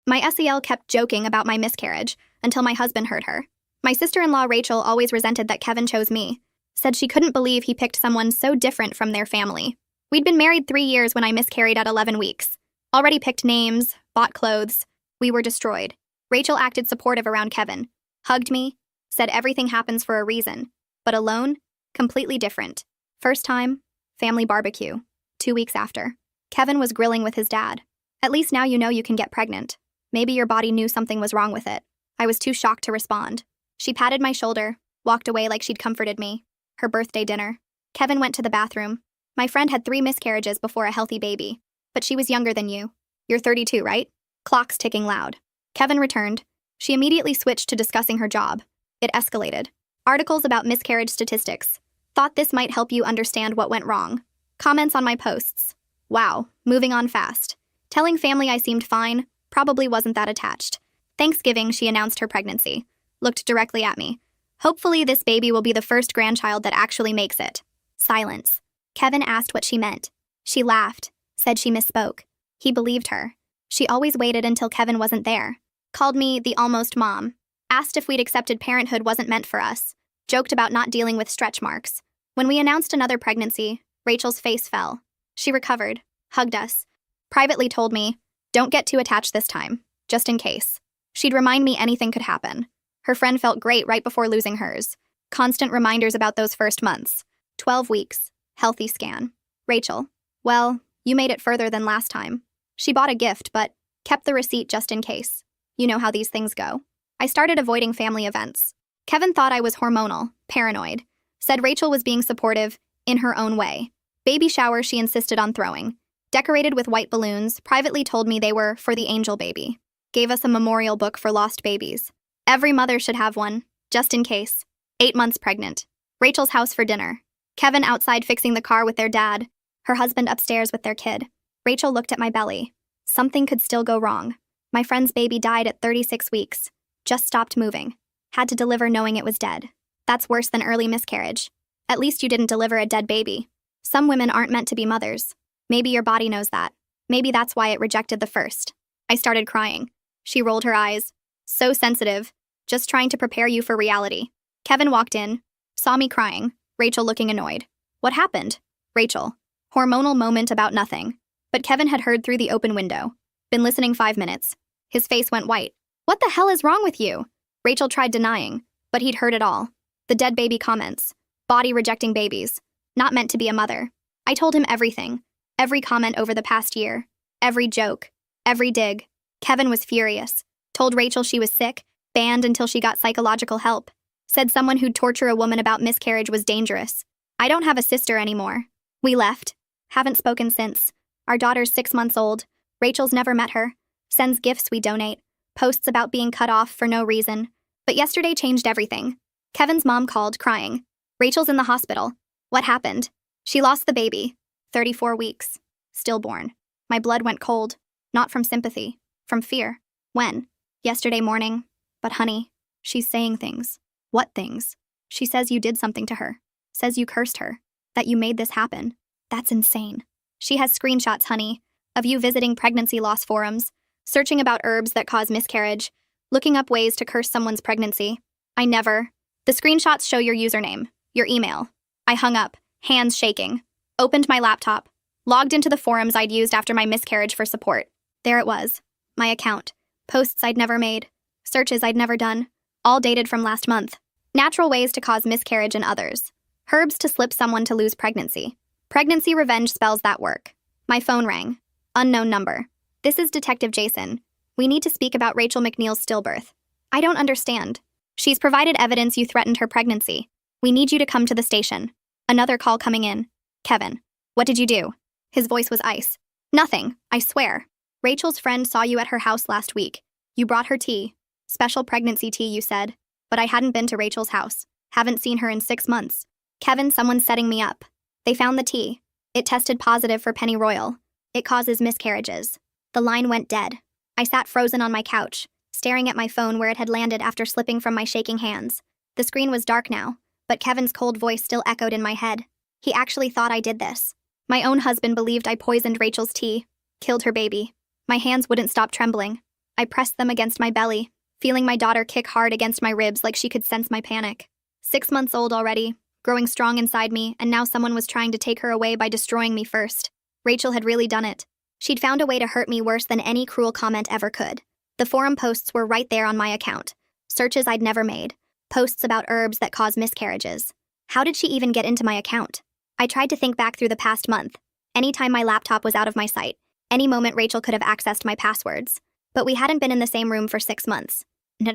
My SEL kept joking about my miscarriage until my husband heard her. My sister-in-law Rachel always resented that Kevin chose me, said she couldn't believe he picked someone so different from their family. We'd been married 3 years when I miscarried at 11 weeks. Already picked names, bought clothes. We were destroyed. Rachel acted supportive around Kevin, hugged me, said everything happens for a reason. But alone, completely different. First time, family barbecue. 2 weeks after, Kevin was grilling with his dad. At least now you know you can get pregnant. Maybe your body knew something was wrong with it. I was too shocked to respond. She patted my shoulder, walked away like she'd comforted me. Her birthday dinner. Kevin went to the bathroom. My friend had 3 miscarriages before a healthy baby. But she was younger than you. You're 32, right? Clocks ticking loud. Kevin returned. She immediately switched to discussing her job. It escalated. Articles about miscarriage statistics. Thought this might help you understand what went wrong. Comments on my posts. Wow, moving on fast. Telling family I seemed fine, probably wasn't that attached. Thanksgiving, she announced her pregnancy. Looked directly at me. Hopefully this baby will be the first grandchild that actually makes it. Silence. Kevin asked what she meant. She laughed, said she misspoke. He believed her. She always waited until Kevin wasn't there. Called me the almost mom. Asked if we'd accepted parenthood wasn't meant for us. Joked about not dealing with stretch marks. When we announced another pregnancy, Rachel's face fell. She recovered, hugged us. Privately told me, don't get too attached this time, just in case. She'd remind me anything could happen. Her friend felt great right before losing hers. Constant reminders about those first months. 12 weeks, healthy scan. Rachel, well, you made it further than last time. She bought a gift, but kept the receipt just in case. You know how these things go. I started avoiding family events. Kevin thought I was hormonal, paranoid. Said Rachel was being supportive, in her own way. Baby shower she insisted on throwing. Decorated with white balloons, privately told me they were for the angel baby. Gave us a memorial book for lost babies. Every mother should have one, just in case. 8 months pregnant. Rachel's house for dinner. Kevin outside fixing the car with their dad. Her husband upstairs with their kid. Rachel looked at my belly. Something could still go wrong. My friend's baby died at 36 weeks. Just stopped moving. Had to deliver knowing it was dead. That's worse than early miscarriage. At least you didn't deliver a dead baby. Some women aren't meant to be mothers. Maybe your body knows that. Maybe that's why it rejected the first. I started crying. She rolled her eyes. So sensitive. Just trying to prepare you for reality. Kevin walked in. Saw me crying. Rachel looking annoyed. What happened? Rachel. Hormonal moment about nothing. But Kevin had heard through the open window. Been listening 5 minutes. His face went white. What the hell is wrong with you? Rachel tried denying, but he'd heard it all. The dead baby comments. Body rejecting babies. Not meant to be a mother. I told him everything. Every comment over the past year. Every joke. Every dig. Kevin was furious. Told Rachel she was sick, banned until she got psychological help. Said someone who'd torture a woman about miscarriage was dangerous. I don't have a sister anymore. We left. Haven't spoken since. Our daughter's 6 months old. Rachel's never met her. Sends gifts we donate. Posts about being cut off for no reason. But yesterday changed everything. Kevin's mom called, crying. Rachel's in the hospital. What happened? She lost the baby. 34 weeks. Stillborn. My blood went cold. Not from sympathy. From fear. When? Yesterday morning. But honey, she's saying things. What things? She says you did something to her. Says you cursed her. That you made this happen. That's insane. She has screenshots, honey, of you visiting pregnancy loss forums, searching about herbs that cause miscarriage, looking up ways to curse someone's pregnancy. I never. The screenshots show your username, your email. I hung up, hands shaking. Opened my laptop. Logged into the forums I'd used after my miscarriage for support. There it was. My account. Posts I'd never made. Searches I'd never done. All dated from last month. Natural ways to cause miscarriage in others. Herbs to slip someone to lose pregnancy. Pregnancy revenge spells that work. My phone rang. Unknown number. This is Detective Jason. We need to speak about Rachel McNeil's stillbirth. I don't understand. She's provided evidence you threatened her pregnancy. We need you to come to the station. Another call coming in. Kevin. What did you do? His voice was ice. Nothing, I swear. Rachel's friend saw you at her house last week. You brought her tea. Special pregnancy tea, you said. But I hadn't been to Rachel's house. Haven't seen her in 6 months. Kevin, someone's setting me up. They found the tea. It tested positive for pennyroyal. It causes miscarriages. The line went dead. I sat frozen on my couch, staring at my phone where it had landed after slipping from my shaking hands. The screen was dark now, but Kevin's cold voice still echoed in my head. He actually thought I did this. My own husband believed I poisoned Rachel's tea, killed her baby. My hands wouldn't stop trembling. I pressed them against my belly, feeling my daughter kick hard against my ribs like she could sense my panic. 6 months old already, growing strong inside me, and now someone was trying to take her away by destroying me first. Rachel had really done it. She'd found a way to hurt me worse than any cruel comment ever could. The forum posts were right there on my account. Searches I'd never made. Posts about herbs that cause miscarriages. How did she even get into my account? I tried to think back through the past month. Anytime my laptop was out of my sight. Any moment Rachel could have accessed my passwords. But we hadn't been in the same room for 6 months.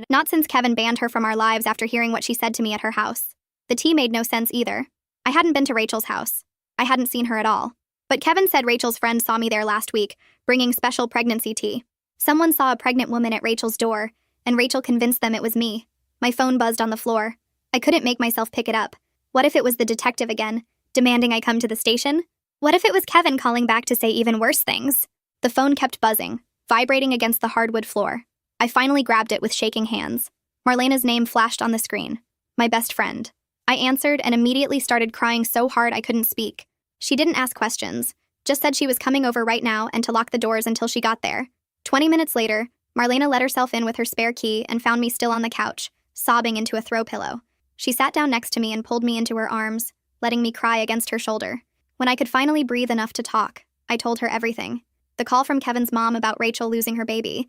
Not since Kevin banned her from our lives after hearing what she said to me at her house. The tea made no sense either. I hadn't been to Rachel's house. I hadn't seen her at all. But Kevin said Rachel's friend saw me there last week, bringing special pregnancy tea. Someone saw a pregnant woman at Rachel's door, and Rachel convinced them it was me. My phone buzzed on the floor. I couldn't make myself pick it up. What if it was the detective again, demanding I come to the station? What if it was Kevin calling back to say even worse things? The phone kept buzzing, vibrating against the hardwood floor. I finally grabbed it with shaking hands. Marlena's name flashed on the screen. My best friend. I answered and immediately started crying so hard I couldn't speak. She didn't ask questions, just said she was coming over right now and to lock the doors until she got there. 20 minutes later, Marlena let herself in with her spare key and found me still on the couch, sobbing into a throw pillow. She sat down next to me and pulled me into her arms, letting me cry against her shoulder. When I could finally breathe enough to talk, I told her everything. The call from Kevin's mom about Rachel losing her baby,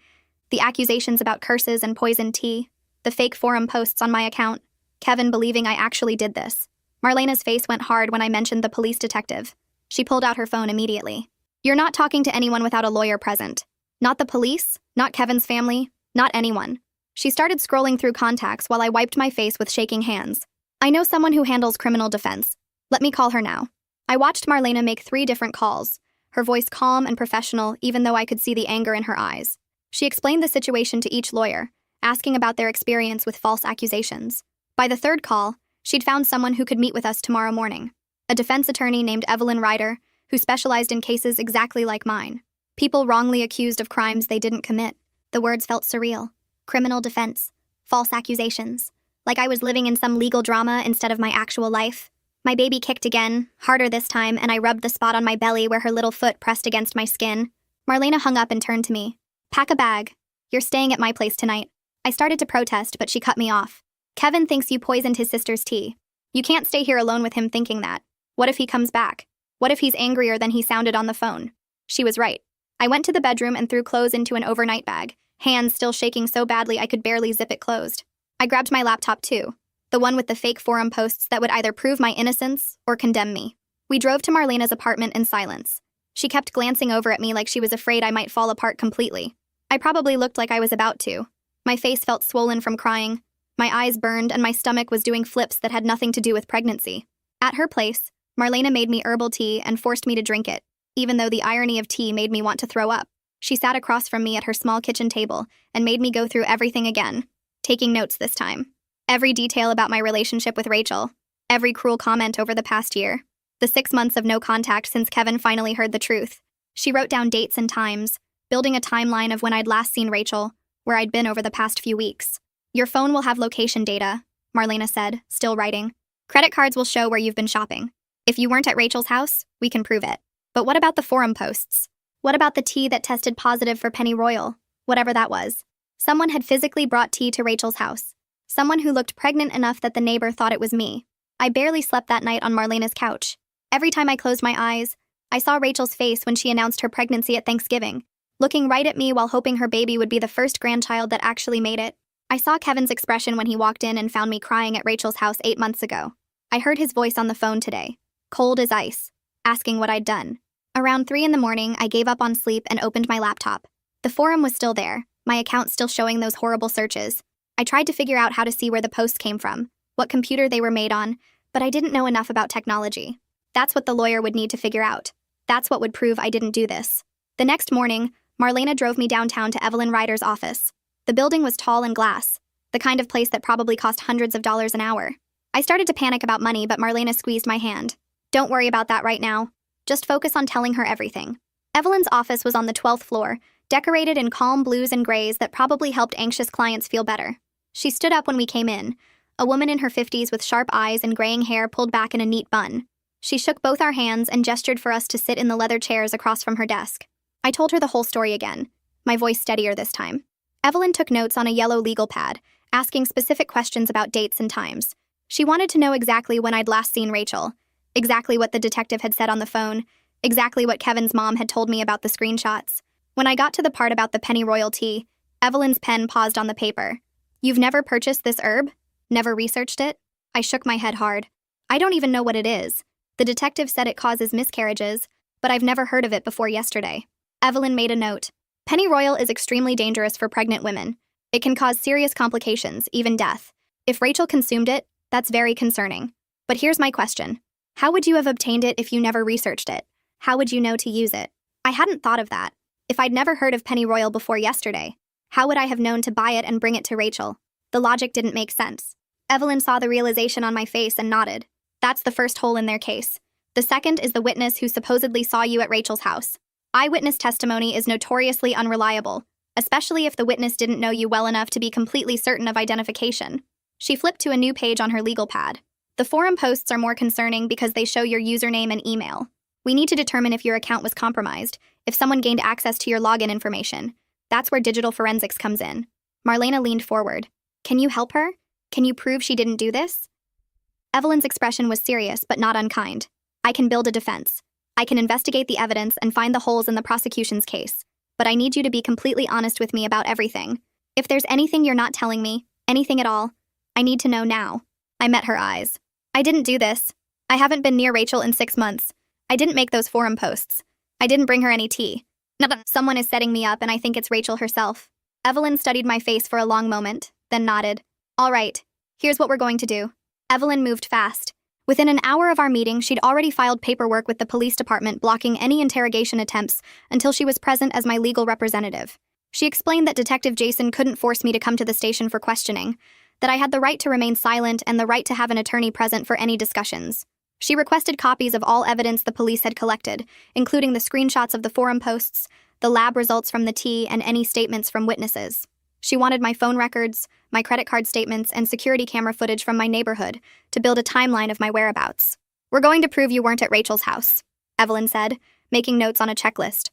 the accusations about curses and poisoned tea, the fake forum posts on my account, Kevin believing I actually did this. Marlena's face went hard when I mentioned the police detective. She pulled out her phone immediately. You're not talking to anyone without a lawyer present. Not the police, not Kevin's family, not anyone. She started scrolling through contacts while I wiped my face with shaking hands. I know someone who handles criminal defense. Let me call her now. I watched Marlena make 3 different calls, her voice calm and professional even though I could see the anger in her eyes. She explained the situation to each lawyer, asking about their experience with false accusations. By the 3rd call, she'd found someone who could meet with us tomorrow morning. A defense attorney named Evelyn Ryder, who specialized in cases exactly like mine. People wrongly accused of crimes they didn't commit. The words felt surreal. Criminal defense. False accusations. Like I was living in some legal drama instead of my actual life. My baby kicked again, harder this time, and I rubbed the spot on my belly where her little foot pressed against my skin. Marlena hung up and turned to me. Pack a bag. You're staying at my place tonight. I started to protest, but she cut me off. Kevin thinks you poisoned his sister's tea. You can't stay here alone with him thinking that. What if he comes back? What if he's angrier than he sounded on the phone? She was right. I went to the bedroom and threw clothes into an overnight bag, hands still shaking so badly I could barely zip it closed. I grabbed my laptop too, the one with the fake forum posts that would either prove my innocence or condemn me. We drove to Marlena's apartment in silence. She kept glancing over at me like she was afraid I might fall apart completely. I probably looked like I was about to. My face felt swollen from crying. My eyes burned and my stomach was doing flips that had nothing to do with pregnancy. At her place, Marlena made me herbal tea and forced me to drink it, even though the irony of tea made me want to throw up. She sat across from me at her small kitchen table and made me go through everything again, taking notes this time. Every detail about my relationship with Rachel, every cruel comment over the past year, the 6 months of no contact since Kevin finally heard the truth. She wrote down dates and times, building a timeline of when I'd last seen Rachel, where I'd been over the past few weeks. Your phone will have location data, Marlena said, still writing. Credit cards will show where you've been shopping. If you weren't at Rachel's house, we can prove it. But what about the forum posts? What about the tea that tested positive for pennyroyal? Whatever that was. Someone had physically brought tea to Rachel's house. Someone who looked pregnant enough that the neighbor thought it was me. I barely slept that night on Marlena's couch. Every time I closed my eyes, I saw Rachel's face when she announced her pregnancy at Thanksgiving, looking right at me while hoping her baby would be the first grandchild that actually made it. I saw Kevin's expression when he walked in and found me crying at Rachel's house 8 months ago. I heard his voice on the phone today, cold as ice, asking what I'd done. Around 3 in the morning, I gave up on sleep and opened my laptop. The forum was still there, my account still showing those horrible searches. I tried to figure out how to see where the posts came from, what computer they were made on, but I didn't know enough about technology. That's what the lawyer would need to figure out. That's what would prove I didn't do this. The next morning, Marlena drove me downtown to Evelyn Ryder's office. The building was tall and glass, the kind of place that probably cost hundreds of dollars an hour. I started to panic about money, but Marlena squeezed my hand. Don't worry about that right now. Just focus on telling her everything. Evelyn's office was on the 12th floor, decorated in calm blues and grays that probably helped anxious clients feel better. She stood up when we came in, a woman in her 50s with sharp eyes and graying hair pulled back in a neat bun. She shook both our hands and gestured for us to sit in the leather chairs across from her desk. I told her the whole story again, my voice steadier this time. Evelyn took notes on a yellow legal pad, asking specific questions about dates and times. She wanted to know exactly when I'd last seen Rachel, exactly what the detective had said on the phone, exactly what Kevin's mom had told me about the screenshots. When I got to the part about the pennyroyal tea, Evelyn's pen paused on the paper. "You've never purchased this herb? Never researched it?" I shook my head hard. "I don't even know what it is. The detective said it causes miscarriages, but I've never heard of it before yesterday." Evelyn made a note. "Pennyroyal is extremely dangerous for pregnant women. It can cause serious complications, even death. If Rachel consumed it, that's very concerning. But here's my question. How would you have obtained it if you never researched it? How would you know to use it?" I hadn't thought of that. If I'd never heard of pennyroyal before yesterday, how would I have known to buy it and bring it to Rachel? The logic didn't make sense. Evelyn saw the realization on my face and nodded. "That's the first hole in their case. The second is the witness who supposedly saw you at Rachel's house. Eyewitness testimony is notoriously unreliable, especially if the witness didn't know you well enough to be completely certain of identification." She flipped to a new page on her legal pad. "The forum posts are more concerning because they show your username and email. We need to determine if your account was compromised, if someone gained access to your login information. That's where digital forensics comes in." Marlena leaned forward. "Can you help her? Can you prove she didn't do this?" Evelyn's expression was serious but not unkind. "I can build a defense. I can investigate the evidence and find the holes in the prosecution's case. But I need you to be completely honest with me about everything. If there's anything you're not telling me, anything at all, I need to know now." I met her eyes. "I didn't do this. I haven't been near Rachel in 6 months. I didn't make those forum posts. I didn't bring her any tea. No, someone is setting me up and I think it's Rachel herself." Evelyn studied my face for a long moment, then nodded. "All right, here's what we're going to do." Evelyn moved fast. Within an hour of our meeting, she'd already filed paperwork with the police department blocking any interrogation attempts until she was present as my legal representative. She explained that Detective Jason couldn't force me to come to the station for questioning, that I had the right to remain silent and the right to have an attorney present for any discussions. She requested copies of all evidence the police had collected, including the screenshots of the forum posts, the lab results from the tea, and any statements from witnesses. She wanted my phone records, my credit card statements, and security camera footage from my neighborhood to build a timeline of my whereabouts. "We're going to prove you weren't at Rachel's house," Evelyn said, making notes on a checklist.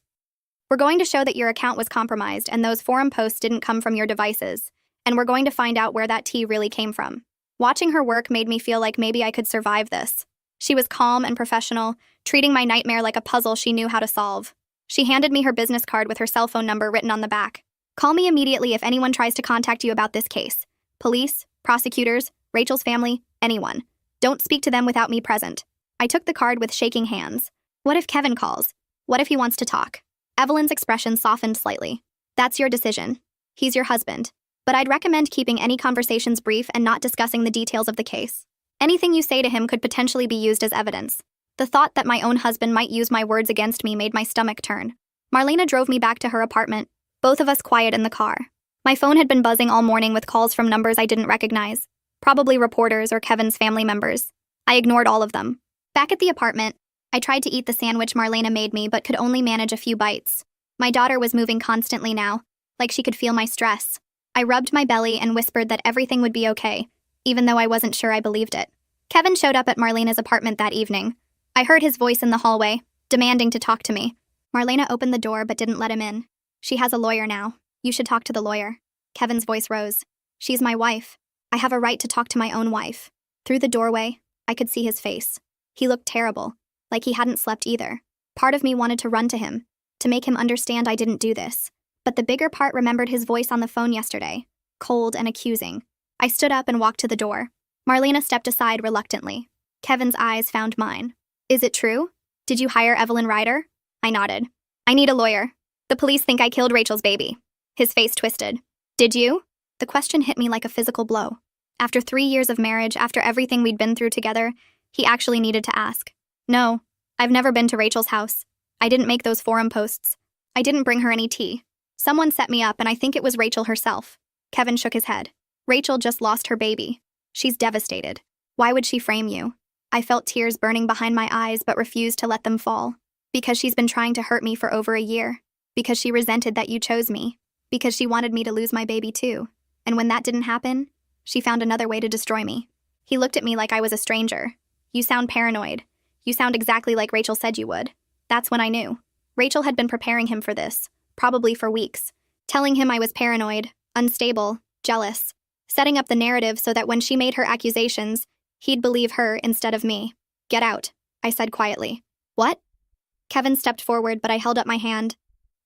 "We're going to show that your account was compromised and those forum posts didn't come from your devices, and we're going to find out where that tea really came from." Watching her work made me feel like maybe I could survive this. She was calm and professional, treating my nightmare like a puzzle she knew how to solve. She handed me her business card with her cell phone number written on the back. "Call me immediately if anyone tries to contact you about this case. Police, prosecutors, Rachel's family, anyone. Don't speak to them without me present." I took the card with shaking hands. What if Kevin calls? What if he wants to talk? Evelyn's expression softened slightly. "That's your decision. He's your husband. But I'd recommend keeping any conversations brief and not discussing the details of the case. Anything you say to him could potentially be used as evidence." The thought that my own husband might use my words against me made my stomach turn. Marlena drove me back to her apartment, both of us quiet in the car. My phone had been buzzing all morning with calls from numbers I didn't recognize, probably reporters or Kevin's family members. I ignored all of them. Back at the apartment, I tried to eat the sandwich Marlena made me but could only manage a few bites. My daughter was moving constantly now, like she could feel my stress. I rubbed my belly and whispered that everything would be okay, even though I wasn't sure I believed it. Kevin showed up at Marlena's apartment that evening. I heard his voice in the hallway, demanding to talk to me. Marlena opened the door but didn't let him in. "She has a lawyer now. You should talk to the lawyer." Kevin's voice rose. "She's my wife. I have a right to talk to my own wife." Through the doorway, I could see his face. He looked terrible, like he hadn't slept either. Part of me wanted to run to him, to make him understand I didn't do this. But the bigger part remembered his voice on the phone yesterday, cold and accusing. I stood up and walked to the door. Marlena stepped aside reluctantly. Kevin's eyes found mine. "Is it true? Did you hire Evelyn Ryder?" I nodded. "I need a lawyer. The police think I killed Rachel's baby." His face twisted. "Did you?" The question hit me like a physical blow. After 3 years of marriage, after everything we'd been through together, he actually needed to ask. "No, I've never been to Rachel's house. I didn't make those forum posts. I didn't bring her any tea. Someone set me up and I think it was Rachel herself." Kevin shook his head. "Rachel just lost her baby. She's devastated. Why would she frame you?" I felt tears burning behind my eyes but refused to let them fall. "Because she's been trying to hurt me for over a year. Because she resented that you chose me. Because she wanted me to lose my baby too. And when that didn't happen, she found another way to destroy me." He looked at me like I was a stranger. "You sound paranoid. You sound exactly like Rachel said you would." That's when I knew. Rachel had been preparing him for this, probably for weeks, telling him I was paranoid, unstable, jealous, setting up the narrative so that when she made her accusations, he'd believe her instead of me. Get out, I said quietly. What? Kevin stepped forward, but I held up my hand.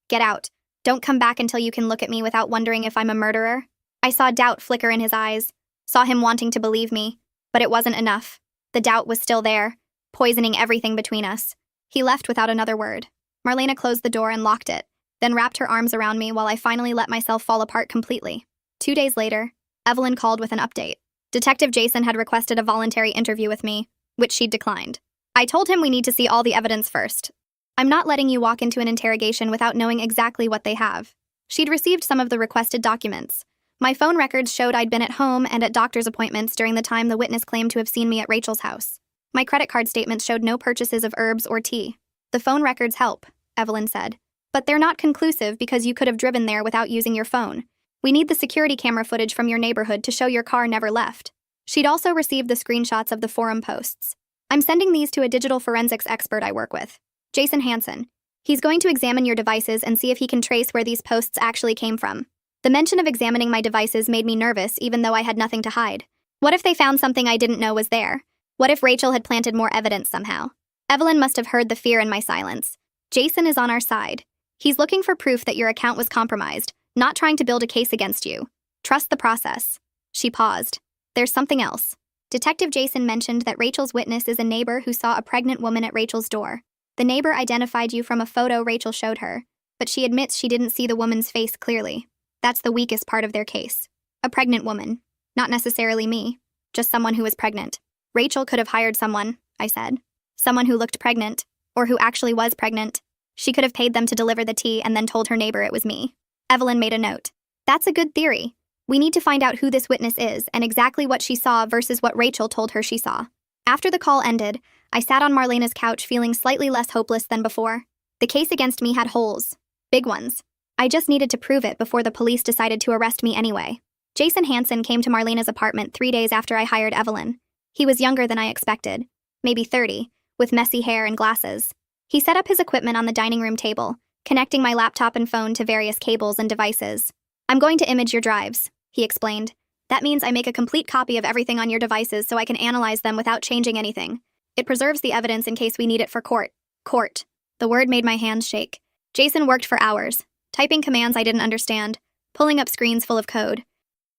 Get out. Don't come back until you can look at me without wondering if I'm a murderer. I saw doubt flicker in his eyes, saw him wanting to believe me, but it wasn't enough. The doubt was still there, poisoning everything between us. He left without another word. Marlena closed the door and locked it, then wrapped her arms around me while I finally let myself fall apart completely. 2 days later, Evelyn called with an update. Detective Jason had requested a voluntary interview with me, which she'd declined. I told him we need to see all the evidence first. I'm not letting you walk into an interrogation without knowing exactly what they have. She'd received some of the requested documents. My phone records showed I'd been at home and at doctor's appointments during the time the witness claimed to have seen me at Rachel's house. My credit card statements showed no purchases of herbs or tea. The phone records help, Evelyn said. But they're not conclusive because you could have driven there without using your phone. We need the security camera footage from your neighborhood to show your car never left. She'd also received the screenshots of the forum posts. I'm sending these to a digital forensics expert I work with, Jason Hansen. He's going to examine your devices and see if he can trace where these posts actually came from. The mention of examining my devices made me nervous even though I had nothing to hide. What if they found something I didn't know was there? What if Rachel had planted more evidence somehow? Evelyn must have heard the fear in my silence. Jason is on our side. He's looking for proof that your account was compromised, not trying to build a case against you. Trust the process. She paused. There's something else. Detective Jason mentioned that Rachel's witness is a neighbor who saw a pregnant woman at Rachel's door. The neighbor identified you from a photo Rachel showed her, but she admits she didn't see the woman's face clearly. That's the weakest part of their case. A pregnant woman. Not necessarily me, just someone who was pregnant. Rachel could have hired someone, I said. Someone who looked pregnant, or who actually was pregnant. She could have paid them to deliver the tea and then told her neighbor it was me. Evelyn made a note. That's a good theory. We need to find out who this witness is and exactly what she saw versus what Rachel told her she saw. After the call ended, I sat on Marlena's couch feeling slightly less hopeless than before. The case against me had holes. Big ones. I just needed to prove it before the police decided to arrest me anyway. Jason Hansen came to Marlena's apartment 3 days after I hired Evelyn. He was younger than I expected. Maybe 30, with messy hair and glasses. He set up his equipment on the dining room table, connecting my laptop and phone to various cables and devices. I'm going to image your drives, he explained. That means I make a complete copy of everything on your devices so I can analyze them without changing anything. It preserves the evidence in case we need it for court. Court. The word made my hands shake. Jason worked for hours, typing commands I didn't understand, pulling up screens full of code.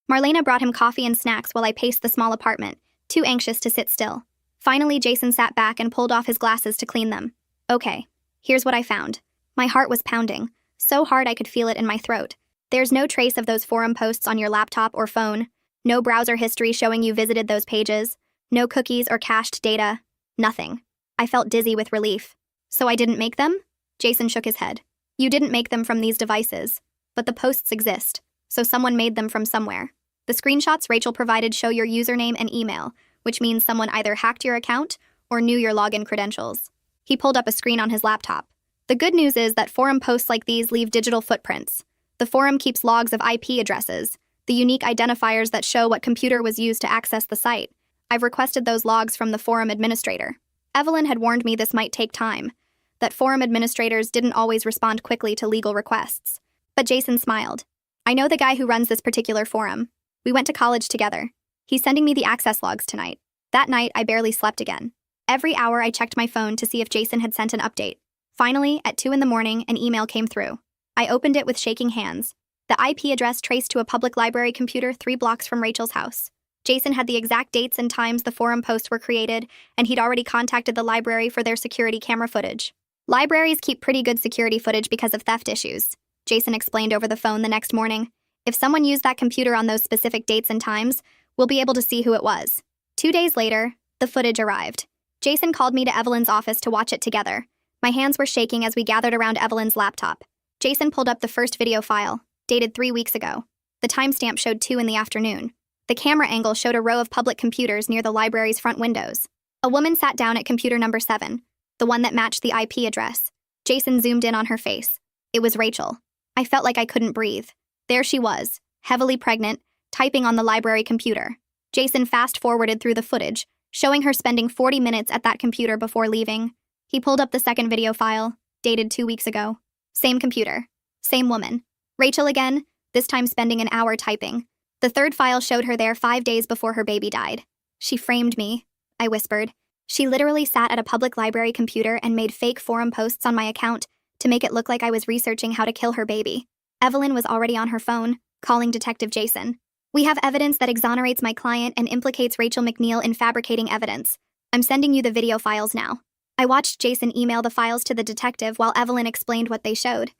Marlena brought him coffee and snacks while I paced the small apartment, too anxious to sit still. Finally, Jason sat back and pulled off his glasses to clean them. Okay, here's what I found. My heart was pounding, so hard I could feel it in my throat. There's no trace of those forum posts on your laptop or phone, no browser history showing you visited those pages, no cookies or cached data, nothing. I felt dizzy with relief. So I didn't make them? Jason shook his head. You didn't make them from these devices, but the posts exist, so someone made them from somewhere. The screenshots Rachel provided show your username and email, which means someone either hacked your account or knew your login credentials. He pulled up a screen on his laptop. The good news is that forum posts like these leave digital footprints. The forum keeps logs of IP addresses, the unique identifiers that show what computer was used to access the site. I've requested those logs from the forum administrator. Evelyn had warned me this might take time, that forum administrators didn't always respond quickly to legal requests. But Jason smiled. I know the guy who runs this particular forum. We went to college together. He's sending me the access logs tonight. That night, I barely slept again. Every hour, I checked my phone to see if Jason had sent an update. Finally, at 2 a.m, an email came through. I opened it with shaking hands. The IP address traced to a public library computer 3 blocks from Rachel's house. Jason had the exact dates and times the forum posts were created, and he'd already contacted the library for their security camera footage. Libraries keep pretty good security footage because of theft issues, Jason explained over the phone the next morning. If someone used that computer on those specific dates and times, we'll be able to see who it was. 2 days later, the footage arrived. Jason called me to Evelyn's office to watch it together. My hands were shaking as we gathered around Evelyn's laptop. Jason pulled up the first video file, dated 3 weeks ago. The timestamp showed 2 p.m. The camera angle showed a row of public computers near the library's front windows. A woman sat down at computer number 7, the one that matched the IP address. Jason zoomed in on her face. It was Rachel. I felt like I couldn't breathe. There she was, heavily pregnant, typing on the library computer. Jason fast-forwarded through the footage, showing her spending 40 minutes at that computer before leaving. He pulled up the second video file, dated 2 weeks ago. Same computer. Same woman. Rachel again, this time spending an hour typing. The third file showed her there 5 days before her baby died. She framed me, I whispered. She literally sat at a public library computer and made fake forum posts on my account to make it look like I was researching how to kill her baby. Evelyn was already on her phone, calling Detective Jason. We have evidence that exonerates my client and implicates Rachel McNeil in fabricating evidence. I'm sending you the video files now. I watched Jason email the files to the detective while Evelyn explained what they showed.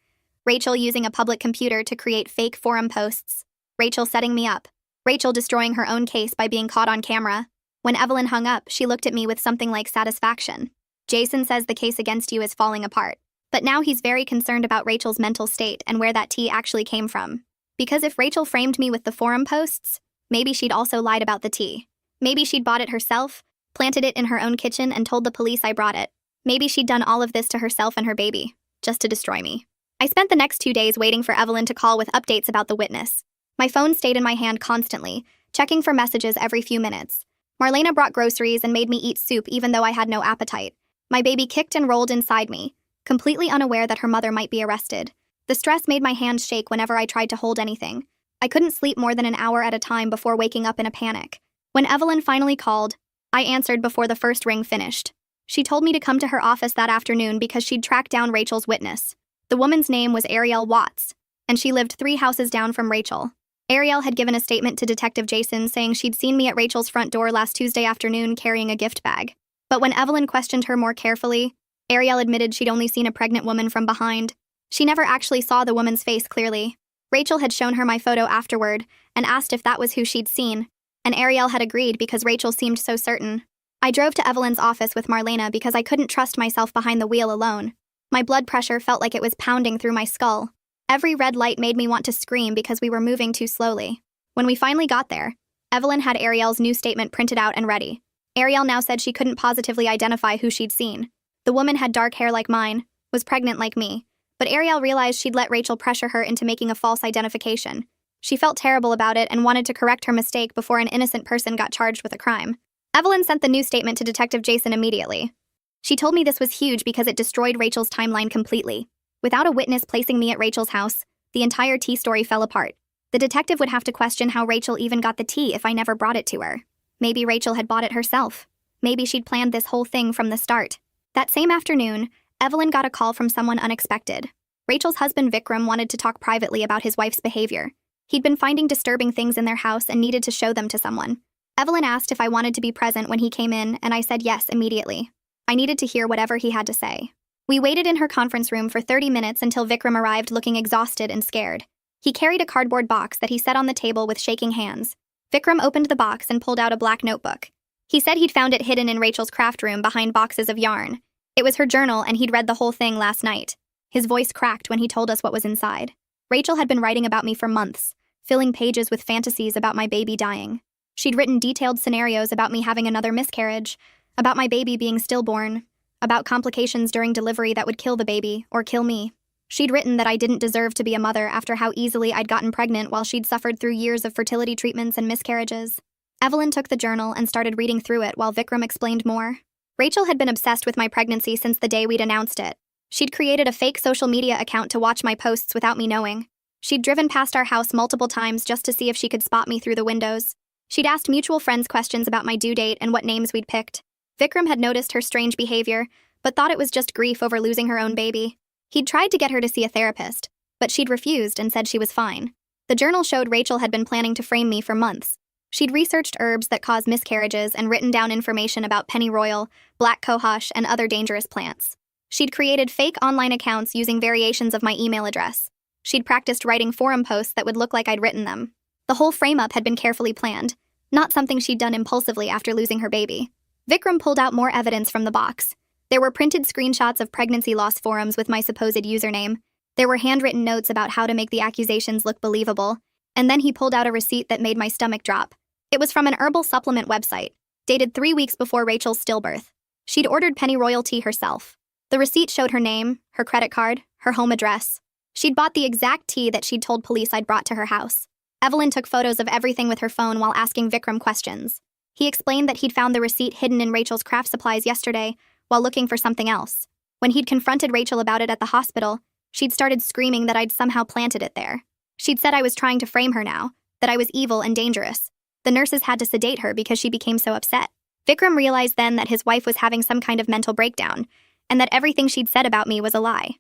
Rachel using a public computer to create fake forum posts. Rachel setting me up. Rachel destroying her own case by being caught on camera. When Evelyn hung up, she looked at me with something like satisfaction. Jason says the case against you is falling apart. But now he's very concerned about Rachel's mental state and where that tea actually came from. Because if Rachel framed me with the forum posts, maybe she'd also lied about the tea. Maybe she'd bought it herself, planted it in her own kitchen, and told the police I brought it. Maybe she'd done all of this to herself and her baby, just to destroy me. I spent the next 2 days waiting for Evelyn to call with updates about the witness. My phone stayed in my hand constantly, checking for messages every few minutes. Marlena brought groceries and made me eat soup even though I had no appetite. My baby kicked and rolled inside me, completely unaware that her mother might be arrested. The stress made my hands shake whenever I tried to hold anything. I couldn't sleep more than an hour at a time before waking up in a panic. When Evelyn finally called, I answered before the first ring finished. She told me to come to her office that afternoon because she'd tracked down Rachel's witness. The woman's name was Ariel Watts, and she lived 3 houses down from Rachel. Ariel had given a statement to Detective Jason saying she'd seen me at Rachel's front door last Tuesday afternoon carrying a gift bag. But when Evelyn questioned her more carefully, Ariel admitted she'd only seen a pregnant woman from behind. She never actually saw the woman's face clearly. Rachel had shown her my photo afterward and asked if that was who she'd seen, and Ariel had agreed because Rachel seemed so certain. I drove to Evelyn's office with Marlena because I couldn't trust myself behind the wheel alone. My blood pressure felt like it was pounding through my skull. Every red light made me want to scream because we were moving too slowly. When we finally got there, Evelyn had Ariel's new statement printed out and ready. Ariel now said she couldn't positively identify who she'd seen. The woman had dark hair like mine, was pregnant like me, but Ariel realized she'd let Rachel pressure her into making a false identification. She felt terrible about it and wanted to correct her mistake before an innocent person got charged with a crime. Evelyn sent the new statement to Detective Jason immediately. She told me this was huge because it destroyed Rachel's timeline completely. Without a witness placing me at Rachel's house, the entire tea story fell apart. The detective would have to question how Rachel even got the tea if I never brought it to her. Maybe Rachel had bought it herself. Maybe she'd planned this whole thing from the start. That same afternoon, Evelyn got a call from someone unexpected. Rachel's husband Vikram wanted to talk privately about his wife's behavior. He'd been finding disturbing things in their house and needed to show them to someone. Evelyn asked if I wanted to be present when he came in, and I said yes immediately. I needed to hear whatever he had to say. We waited in her conference room for 30 minutes until Vikram arrived looking exhausted and scared. He carried a cardboard box that he set on the table with shaking hands. Vikram opened the box and pulled out a black notebook. He said he'd found it hidden in Rachel's craft room behind boxes of yarn. It was her journal, and he'd read the whole thing last night. His voice cracked when he told us what was inside. Rachel had been writing about me for months, filling pages with fantasies about my baby dying. She'd written detailed scenarios about me having another miscarriage, about my baby being stillborn, about complications during delivery that would kill the baby or kill me. She'd written that I didn't deserve to be a mother after how easily I'd gotten pregnant while she'd suffered through years of fertility treatments and miscarriages. Evelyn took the journal and started reading through it while Vikram explained more. Rachel had been obsessed with my pregnancy since the day we'd announced it. She'd created a fake social media account to watch my posts without me knowing. She'd driven past our house multiple times just to see if she could spot me through the windows. She'd asked mutual friends questions about my due date and what names we'd picked. Vikram had noticed her strange behavior, but thought it was just grief over losing her own baby. He'd tried to get her to see a therapist, but she'd refused and said she was fine. The journal showed Rachel had been planning to frame me for months. She'd researched herbs that cause miscarriages and written down information about pennyroyal, black cohosh, and other dangerous plants. She'd created fake online accounts using variations of my email address. She'd practiced writing forum posts that would look like I'd written them. The whole frame-up had been carefully planned, not something she'd done impulsively after losing her baby. Vikram pulled out more evidence from the box. There were printed screenshots of pregnancy loss forums with my supposed username. There were handwritten notes about how to make the accusations look believable, and then he pulled out a receipt that made my stomach drop. It was from an herbal supplement website, dated 3 weeks before Rachel's stillbirth. She'd ordered pennyroyal tea herself. The receipt showed her name, her credit card, her home address. She'd bought the exact tea that she'd told police I'd brought to her house. Evelyn took photos of everything with her phone while asking Vikram questions. He explained that he'd found the receipt hidden in Rachel's craft supplies yesterday while looking for something else. When he'd confronted Rachel about it at the hospital, she'd started screaming that I'd somehow planted it there. She'd said I was trying to frame her now, that I was evil and dangerous. The nurses had to sedate her because she became so upset. Vikram realized then that his wife was having some kind of mental breakdown, and that everything she'd said about me was a lie.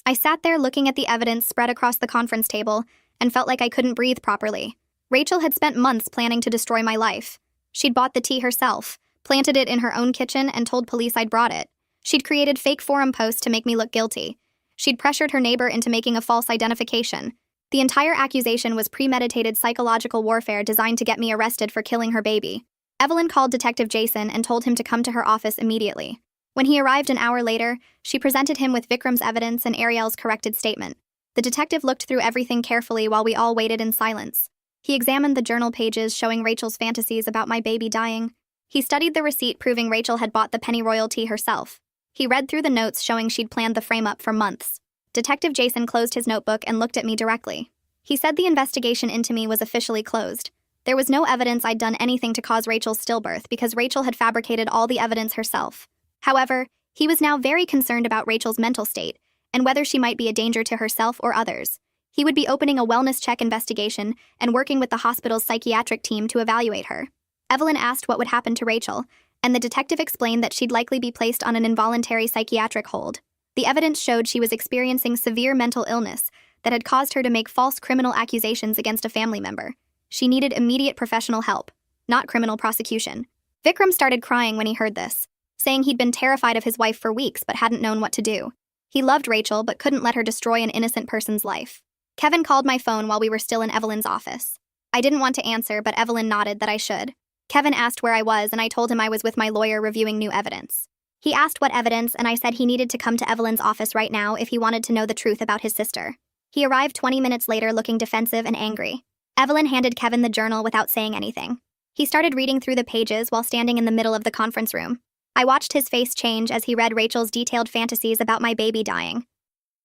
I sat there looking at the evidence spread across the conference table and felt like I couldn't breathe properly. Rachel had spent months planning to destroy my life. She'd bought the tea herself, planted it in her own kitchen, and told police I'd brought it. She'd created fake forum posts to make me look guilty. She'd pressured her neighbor into making a false identification. The entire accusation was premeditated psychological warfare designed to get me arrested for killing her baby. Evelyn called Detective Jason and told him to come to her office immediately. When he arrived an hour later, she presented him with Vikram's evidence and Ariel's corrected statement. The detective looked through everything carefully while we all waited in silence. He examined the journal pages showing Rachel's fantasies about my baby dying. He studied the receipt proving Rachel had bought the pennyroyal tea herself. He read through the notes showing she'd planned the frame-up for months. Detective Jason closed his notebook and looked at me directly. He said the investigation into me was officially closed. There was no evidence I'd done anything to cause Rachel's stillbirth because Rachel had fabricated all the evidence herself. However, he was now very concerned about Rachel's mental state and whether she might be a danger to herself or others. He would be opening a wellness check investigation and working with the hospital's psychiatric team to evaluate her. Evelyn asked what would happen to Rachel, and the detective explained that she'd likely be placed on an involuntary psychiatric hold. The evidence showed she was experiencing severe mental illness that had caused her to make false criminal accusations against a family member. She needed immediate professional help, not criminal prosecution. Vikram started crying when he heard this, saying he'd been terrified of his wife for weeks but hadn't known what to do. He loved Rachel but couldn't let her destroy an innocent person's life. Kevin called my phone while we were still in Evelyn's office. I didn't want to answer, but Evelyn nodded that I should. Kevin asked where I was, and I told him I was with my lawyer reviewing new evidence. He asked what evidence, and I said he needed to come to Evelyn's office right now if he wanted to know the truth about his sister. He arrived 20 minutes later looking defensive and angry. Evelyn handed Kevin the journal without saying anything. He started reading through the pages while standing in the middle of the conference room. I watched his face change as he read Rachel's detailed fantasies about my baby dying.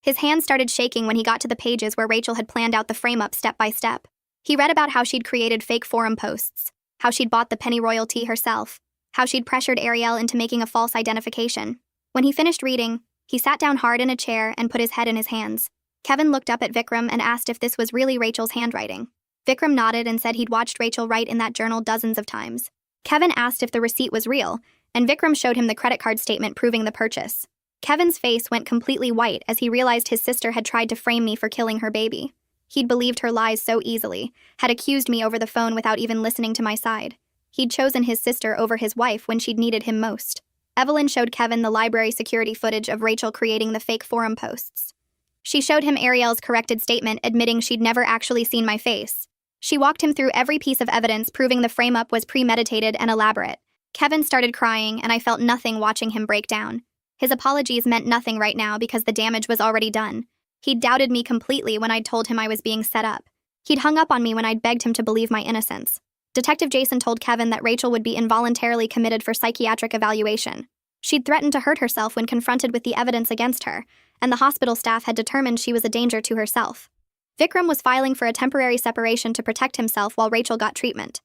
His hands started shaking when he got to the pages where Rachel had planned out the frame-up step by step. He read about how she'd created fake forum posts, how she'd bought the pennyroyal tea herself, how she'd pressured Ariel into making a false identification. When he finished reading, he sat down hard in a chair and put his head in his hands. Kevin looked up at Vikram and asked if this was really Rachel's handwriting. Vikram nodded and said he'd watched Rachel write in that journal dozens of times. Kevin asked if the receipt was real, and Vikram showed him the credit card statement proving the purchase. Kevin's face went completely white as he realized his sister had tried to frame me for killing her baby. He'd believed her lies so easily, had accused me over the phone without even listening to my side. He'd chosen his sister over his wife when she'd needed him most. Evelyn showed Kevin the library security footage of Rachel creating the fake forum posts. She showed him Ariel's corrected statement admitting she'd never actually seen my face. She walked him through every piece of evidence proving the frame-up was premeditated and elaborate. Kevin started crying, and I felt nothing watching him break down. His apologies meant nothing right now because the damage was already done. He'd doubted me completely when I'd told him I was being set up. He'd hung up on me when I'd begged him to believe my innocence. Detective Jason told Kevin that Rachel would be involuntarily committed for psychiatric evaluation. She'd threatened to hurt herself when confronted with the evidence against her, and the hospital staff had determined she was a danger to herself. Vikram was filing for a temporary separation to protect himself while Rachel got treatment.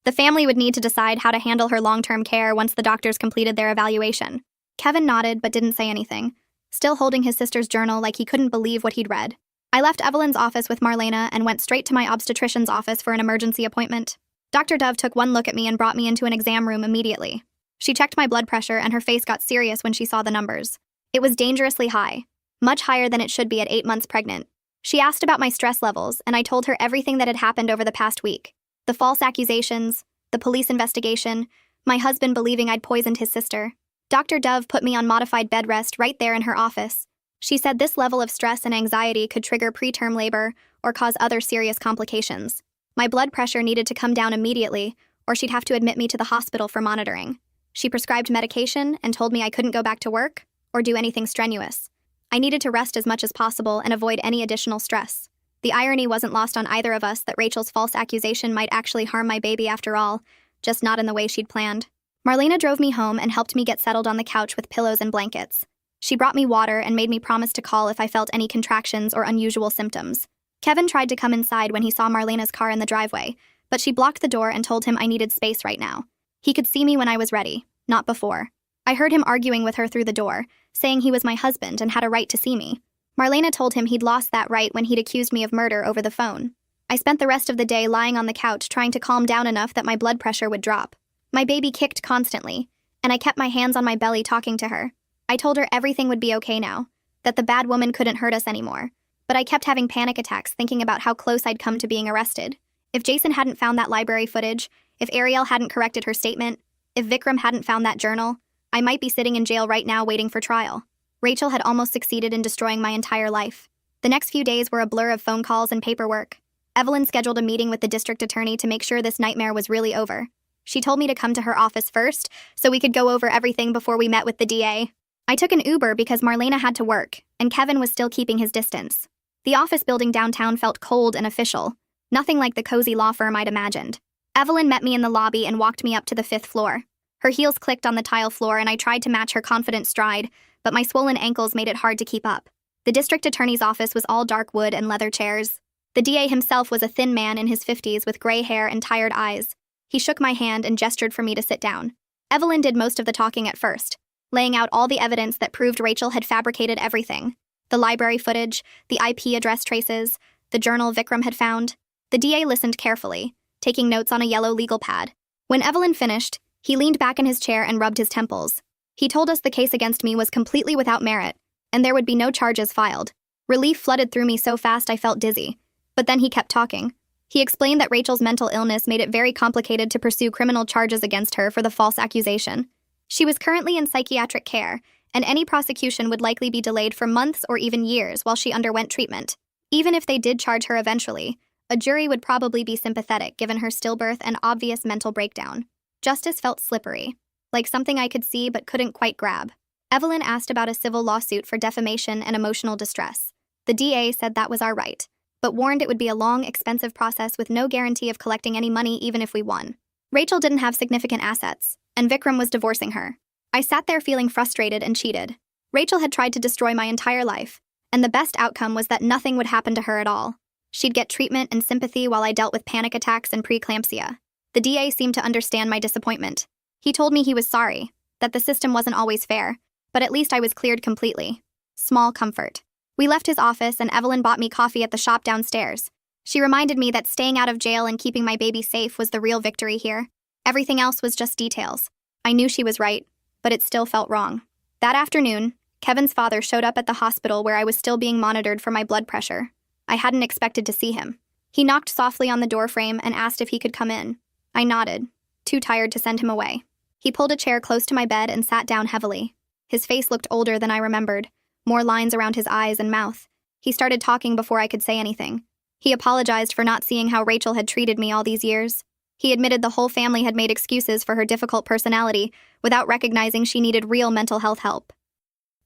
The family would need to decide how to handle her long-term care once the doctors completed their evaluation. Kevin nodded but didn't say anything, still holding his sister's journal like he couldn't believe what he'd read. I left Evelyn's office with Marlena and went straight to my obstetrician's office for an emergency appointment. Dr. Dove took one look at me and brought me into an exam room immediately. She checked my blood pressure and her face got serious when she saw the numbers. It was dangerously high, much higher than it should be at 8 months pregnant. She asked about my stress levels, and I told her everything that had happened over the past week. The false accusations, the police investigation, my husband believing I'd poisoned his sister. Dr. Dove put me on modified bed rest right there in her office. She said this level of stress and anxiety could trigger preterm labor or cause other serious complications. My blood pressure needed to come down immediately, or she'd have to admit me to the hospital for monitoring. She prescribed medication and told me I couldn't go back to work or do anything strenuous. I needed to rest as much as possible and avoid any additional stress. The irony wasn't lost on either of us that Rachel's false accusation might actually harm my baby after all, just not in the way she'd planned. Marlena drove me home and helped me get settled on the couch with pillows and blankets. She brought me water and made me promise to call if I felt any contractions or unusual symptoms. Kevin tried to come inside when he saw Marlena's car in the driveway, but she blocked the door and told him I needed space right now. He could see me when I was ready, not before. I heard him arguing with her through the door, saying he was my husband and had a right to see me. Marlena told him he'd lost that right when he'd accused me of murder over the phone. I spent the rest of the day lying on the couch trying to calm down enough that my blood pressure would drop. My baby kicked constantly, and I kept my hands on my belly talking to her. I told her everything would be okay now, that the bad woman couldn't hurt us anymore. But I kept having panic attacks thinking about how close I'd come to being arrested. If Jason hadn't found that library footage, if Ariel hadn't corrected her statement, if Vikram hadn't found that journal, I might be sitting in jail right now waiting for trial. Rachel had almost succeeded in destroying my entire life. The next few days were a blur of phone calls and paperwork. Evelyn scheduled a meeting with the district attorney to make sure this nightmare was really over. She told me to come to her office first, so we could go over everything before we met with the DA. I took an Uber because Marlena had to work, and Kevin was still keeping his distance. The office building downtown felt cold and official, nothing like the cozy law firm I'd imagined. Evelyn met me in the lobby and walked me up to the 5th floor. Her heels clicked on the tile floor and I tried to match her confident stride, but my swollen ankles made it hard to keep up. The district attorney's office was all dark wood and leather chairs. The DA himself was a thin man in his 50s with gray hair and tired eyes. He shook my hand and gestured for me to sit down. Evelyn did most of the talking at first, laying out all the evidence that proved Rachel had fabricated everything. The library footage, the IP address traces, the journal Vikram had found. The DA listened carefully, taking notes on a yellow legal pad. When Evelyn finished, he leaned back in his chair and rubbed his temples. He told us the case against me was completely without merit, and there would be no charges filed. Relief flooded through me so fast I felt dizzy. But then he kept talking. He explained that Rachel's mental illness made it very complicated to pursue criminal charges against her for the false accusation. She was currently in psychiatric care, and any prosecution would likely be delayed for months or even years while she underwent treatment. Even if they did charge her eventually, a jury would probably be sympathetic given her stillbirth and obvious mental breakdown. Justice felt slippery, like something I could see but couldn't quite grab. Evelyn asked about a civil lawsuit for defamation and emotional distress. The DA said that was our right, but warned it would be a long, expensive process with no guarantee of collecting any money even if we won. Rachel didn't have significant assets, and Vikram was divorcing her. I sat there feeling frustrated and cheated. Rachel had tried to destroy my entire life, and the best outcome was that nothing would happen to her at all. She'd get treatment and sympathy while I dealt with panic attacks and preeclampsia. The DA seemed to understand my disappointment. He told me he was sorry, that the system wasn't always fair, but at least I was cleared completely. Small comfort. We left his office and Evelyn bought me coffee at the shop downstairs. She reminded me that staying out of jail and keeping my baby safe was the real victory here. Everything else was just details. I knew she was right, but it still felt wrong. That afternoon, Kevin's father showed up at the hospital where I was still being monitored for my blood pressure. I hadn't expected to see him. He knocked softly on the doorframe and asked if he could come in. I nodded, too tired to send him away. He pulled a chair close to my bed and sat down heavily. His face looked older than I remembered, more lines around his eyes and mouth. He started talking before I could say anything. He apologized for not seeing how Rachel had treated me all these years. He admitted the whole family had made excuses for her difficult personality without recognizing she needed real mental health help.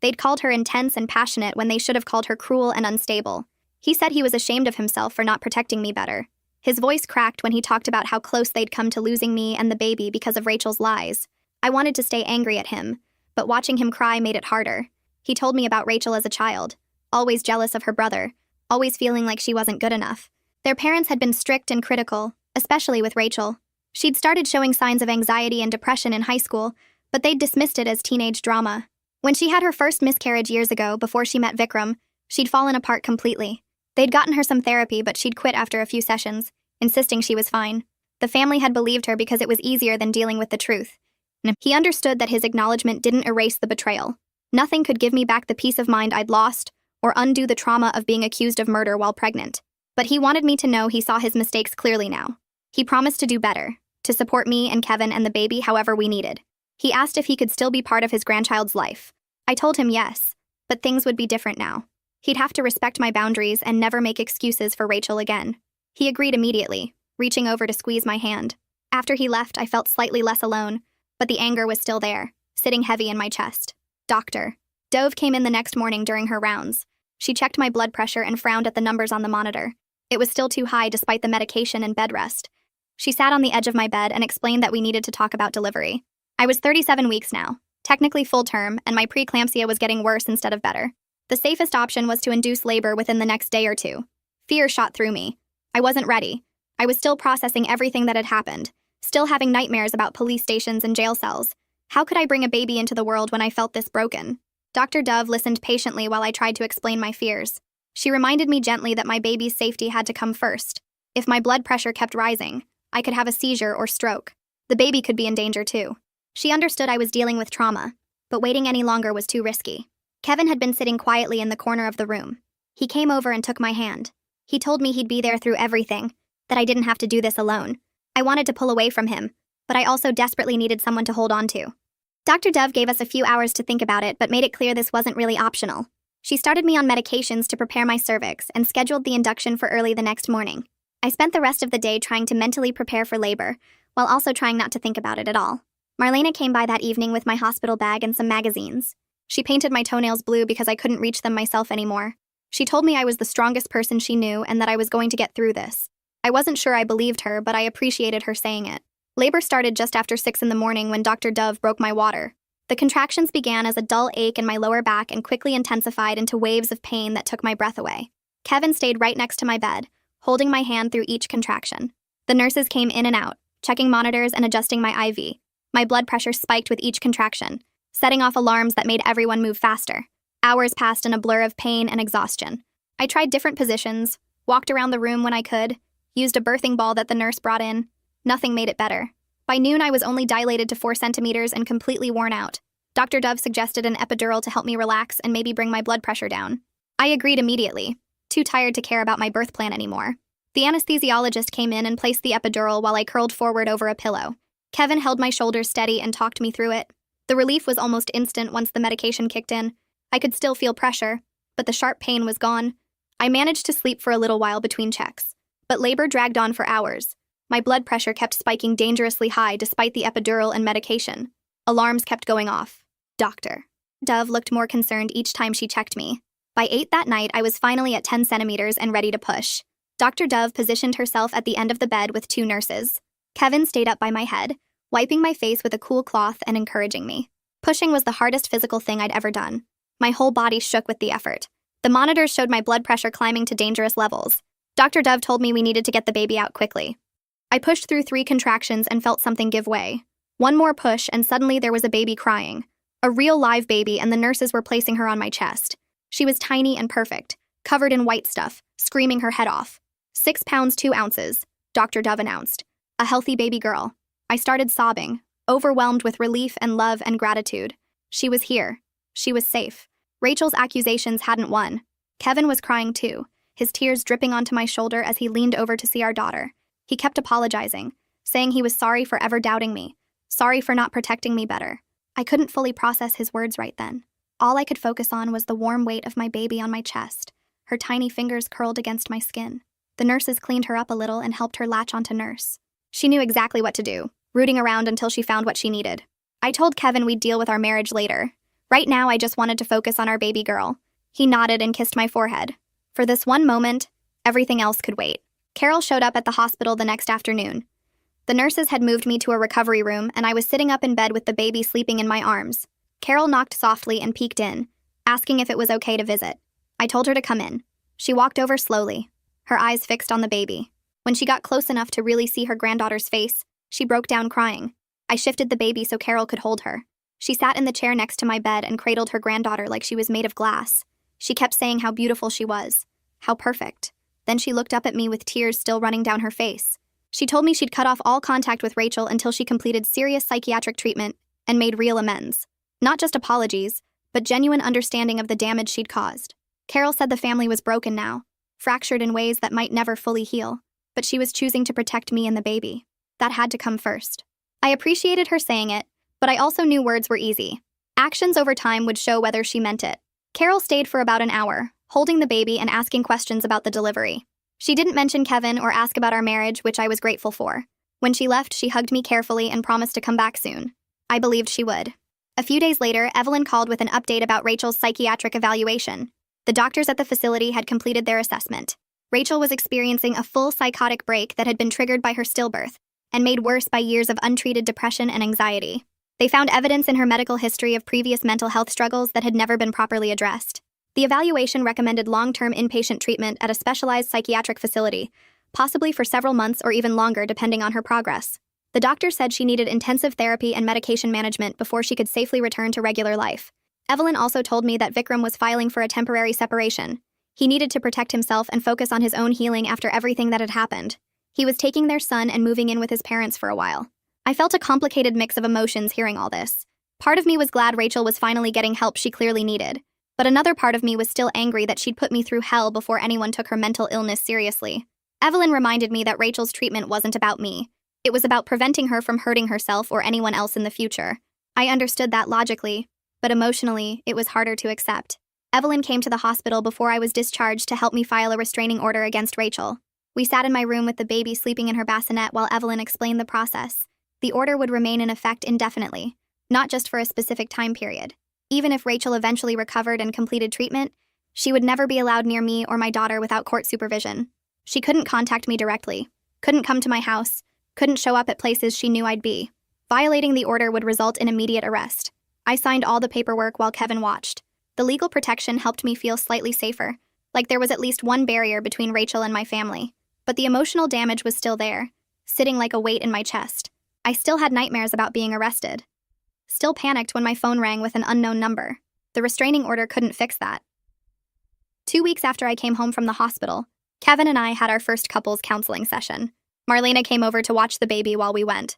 They'd called her intense and passionate when they should have called her cruel and unstable. He said he was ashamed of himself for not protecting me better. His voice cracked when he talked about how close they'd come to losing me and the baby because of Rachel's lies. I wanted to stay angry at him, but watching him cry made it harder. He told me about Rachel as a child, always jealous of her brother, always feeling like she wasn't good enough. Their parents had been strict and critical, especially with Rachel. She'd started showing signs of anxiety and depression in high school, but they'd dismissed it as teenage drama. When she had her first miscarriage years ago before she met Vikram, she'd fallen apart completely. They'd gotten her some therapy, but she'd quit after a few sessions, insisting she was fine. The family had believed her because it was easier than dealing with the truth. He understood that his acknowledgement didn't erase the betrayal. Nothing could give me back the peace of mind I'd lost or undo the trauma of being accused of murder while pregnant. But he wanted me to know he saw his mistakes clearly now. He promised to do better, to support me and Kevin and the baby however we needed. He asked if he could still be part of his grandchild's life. I told him yes, but things would be different now. He'd have to respect my boundaries and never make excuses for Rachel again. He agreed immediately, reaching over to squeeze my hand. After he left, I felt slightly less alone, but the anger was still there, sitting heavy in my chest. Doctor. Dove came in the next morning during her rounds. She checked my blood pressure and frowned at the numbers on the monitor. It was still too high despite the medication and bed rest. She sat on the edge of my bed and explained that we needed to talk about delivery. I was 37 weeks now, technically full term, and my preeclampsia was getting worse instead of better. The safest option was to induce labor within the next day or two. Fear shot through me. I wasn't ready. I was still processing everything that had happened, still having nightmares about police stations and jail cells. How could I bring a baby into the world when I felt this broken? Dr. Dove listened patiently while I tried to explain my fears. She reminded me gently that my baby's safety had to come first. If my blood pressure kept rising, I could have a seizure or stroke. The baby could be in danger too. She understood I was dealing with trauma, but waiting any longer was too risky. Kevin had been sitting quietly in the corner of the room. He came over and took my hand. He told me he'd be there through everything, that I didn't have to do this alone. I wanted to pull away from him, but I also desperately needed someone to hold on to. Dr. Dove gave us a few hours to think about it, but made it clear this wasn't really optional. She started me on medications to prepare my cervix and scheduled the induction for early the next morning. I spent the rest of the day trying to mentally prepare for labor, while also trying not to think about it at all. Marlena came by that evening with my hospital bag and some magazines. She painted my toenails blue because I couldn't reach them myself anymore. She told me I was the strongest person she knew and that I was going to get through this. I wasn't sure I believed her, but I appreciated her saying it. Labor started just after 6 in the morning when Dr. Dove broke my water. The contractions began as a dull ache in my lower back and quickly intensified into waves of pain that took my breath away. Kevin stayed right next to my bed, holding my hand through each contraction. The nurses came in and out, checking monitors and adjusting my IV. My blood pressure spiked with each contraction, setting off alarms that made everyone move faster. Hours passed in a blur of pain and exhaustion. I tried different positions, walked around the room when I could, used a birthing ball that the nurse brought in. Nothing made it better. By noon, I was only dilated to 4 centimeters and completely worn out. Dr. Dove suggested an epidural to help me relax and maybe bring my blood pressure down. I agreed immediately, too tired to care about my birth plan anymore. The anesthesiologist came in and placed the epidural while I curled forward over a pillow. Kevin held my shoulders steady and talked me through it. The relief was almost instant once the medication kicked in. I could still feel pressure, but the sharp pain was gone. I managed to sleep for a little while between checks, but labor dragged on for hours. My blood pressure kept spiking dangerously high despite the epidural and medication. Alarms kept going off. Dr. Dove looked more concerned each time she checked me. By 8 that night, I was finally at 10 centimeters and ready to push. Dr. Dove positioned herself at the end of the bed with 2 nurses. Kevin stayed up by my head, wiping my face with a cool cloth and encouraging me. Pushing was the hardest physical thing I'd ever done. My whole body shook with the effort. The monitors showed my blood pressure climbing to dangerous levels. Dr. Dove told me we needed to get the baby out quickly. I pushed through 3 contractions and felt something give way. One more push and suddenly there was a baby crying. A real live baby, and the nurses were placing her on my chest. She was tiny and perfect, covered in white stuff, screaming her head off. 6 pounds 2 ounces, Dr. Dove announced. A healthy baby girl. I started sobbing, overwhelmed with relief and love and gratitude. She was here. She was safe. Rachel's accusations hadn't won. Kevin was crying too, his tears dripping onto my shoulder as he leaned over to see our daughter. He kept apologizing, saying he was sorry for ever doubting me, sorry for not protecting me better. I couldn't fully process his words right then. All I could focus on was the warm weight of my baby on my chest, her tiny fingers curled against my skin. The nurses cleaned her up a little and helped her latch onto nurse. She knew exactly what to do, rooting around until she found what she needed. I told Kevin we'd deal with our marriage later. Right now, I just wanted to focus on our baby girl. He nodded and kissed my forehead. For this one moment, everything else could wait. Carol showed up at the hospital the next afternoon. The nurses had moved me to a recovery room, and I was sitting up in bed with the baby sleeping in my arms. Carol knocked softly and peeked in, asking if it was okay to visit. I told her to come in. She walked over slowly, her eyes fixed on the baby. When she got close enough to really see her granddaughter's face, she broke down crying. I shifted the baby so Carol could hold her. She sat in the chair next to my bed and cradled her granddaughter like she was made of glass. She kept saying how beautiful she was, how perfect. Then she looked up at me with tears still running down her face. She told me she'd cut off all contact with Rachel until she completed serious psychiatric treatment and made real amends. Not just apologies, but genuine understanding of the damage she'd caused. Carol said the family was broken now, fractured in ways that might never fully heal, but she was choosing to protect me and the baby. That had to come first. I appreciated her saying it, but I also knew words were easy. Actions over time would show whether she meant it. Carol stayed for about an hour, holding the baby and asking questions about the delivery. She didn't mention Kevin or ask about our marriage, which I was grateful for. When she left, she hugged me carefully and promised to come back soon. I believed she would. A few days later, Evelyn called with an update about Rachel's psychiatric evaluation. The doctors at the facility had completed their assessment. Rachel was experiencing a full psychotic break that had been triggered by her stillbirth and made worse by years of untreated depression and anxiety. They found evidence in her medical history of previous mental health struggles that had never been properly addressed. The evaluation recommended long-term inpatient treatment at a specialized psychiatric facility, possibly for several months or even longer depending on her progress. The doctor said she needed intensive therapy and medication management before she could safely return to regular life. Evelyn also told me that Vikram was filing for a temporary separation. He needed to protect himself and focus on his own healing after everything that had happened. He was taking their son and moving in with his parents for a while. I felt a complicated mix of emotions hearing all this. Part of me was glad Rachel was finally getting help she clearly needed, but another part of me was still angry that she'd put me through hell before anyone took her mental illness seriously. Evelyn reminded me that Rachel's treatment wasn't about me. It was about preventing her from hurting herself or anyone else in the future. I understood that logically, but emotionally, it was harder to accept. Evelyn came to the hospital before I was discharged to help me file a restraining order against Rachel. We sat in my room with the baby sleeping in her bassinet while Evelyn explained the process. The order would remain in effect indefinitely, not just for a specific time period. Even if Rachel eventually recovered and completed treatment, she would never be allowed near me or my daughter without court supervision. She couldn't contact me directly, couldn't come to my house, couldn't show up at places she knew I'd be. Violating the order would result in immediate arrest. I signed all the paperwork while Kevin watched. The legal protection helped me feel slightly safer, like there was at least one barrier between Rachel and my family. But the emotional damage was still there, sitting like a weight in my chest. I still had nightmares about being arrested. Still panicked when my phone rang with an unknown number. The restraining order couldn't fix that. 2 weeks after I came home from the hospital, Kevin and I had our first couples counseling session. Marlena came over to watch the baby while we went.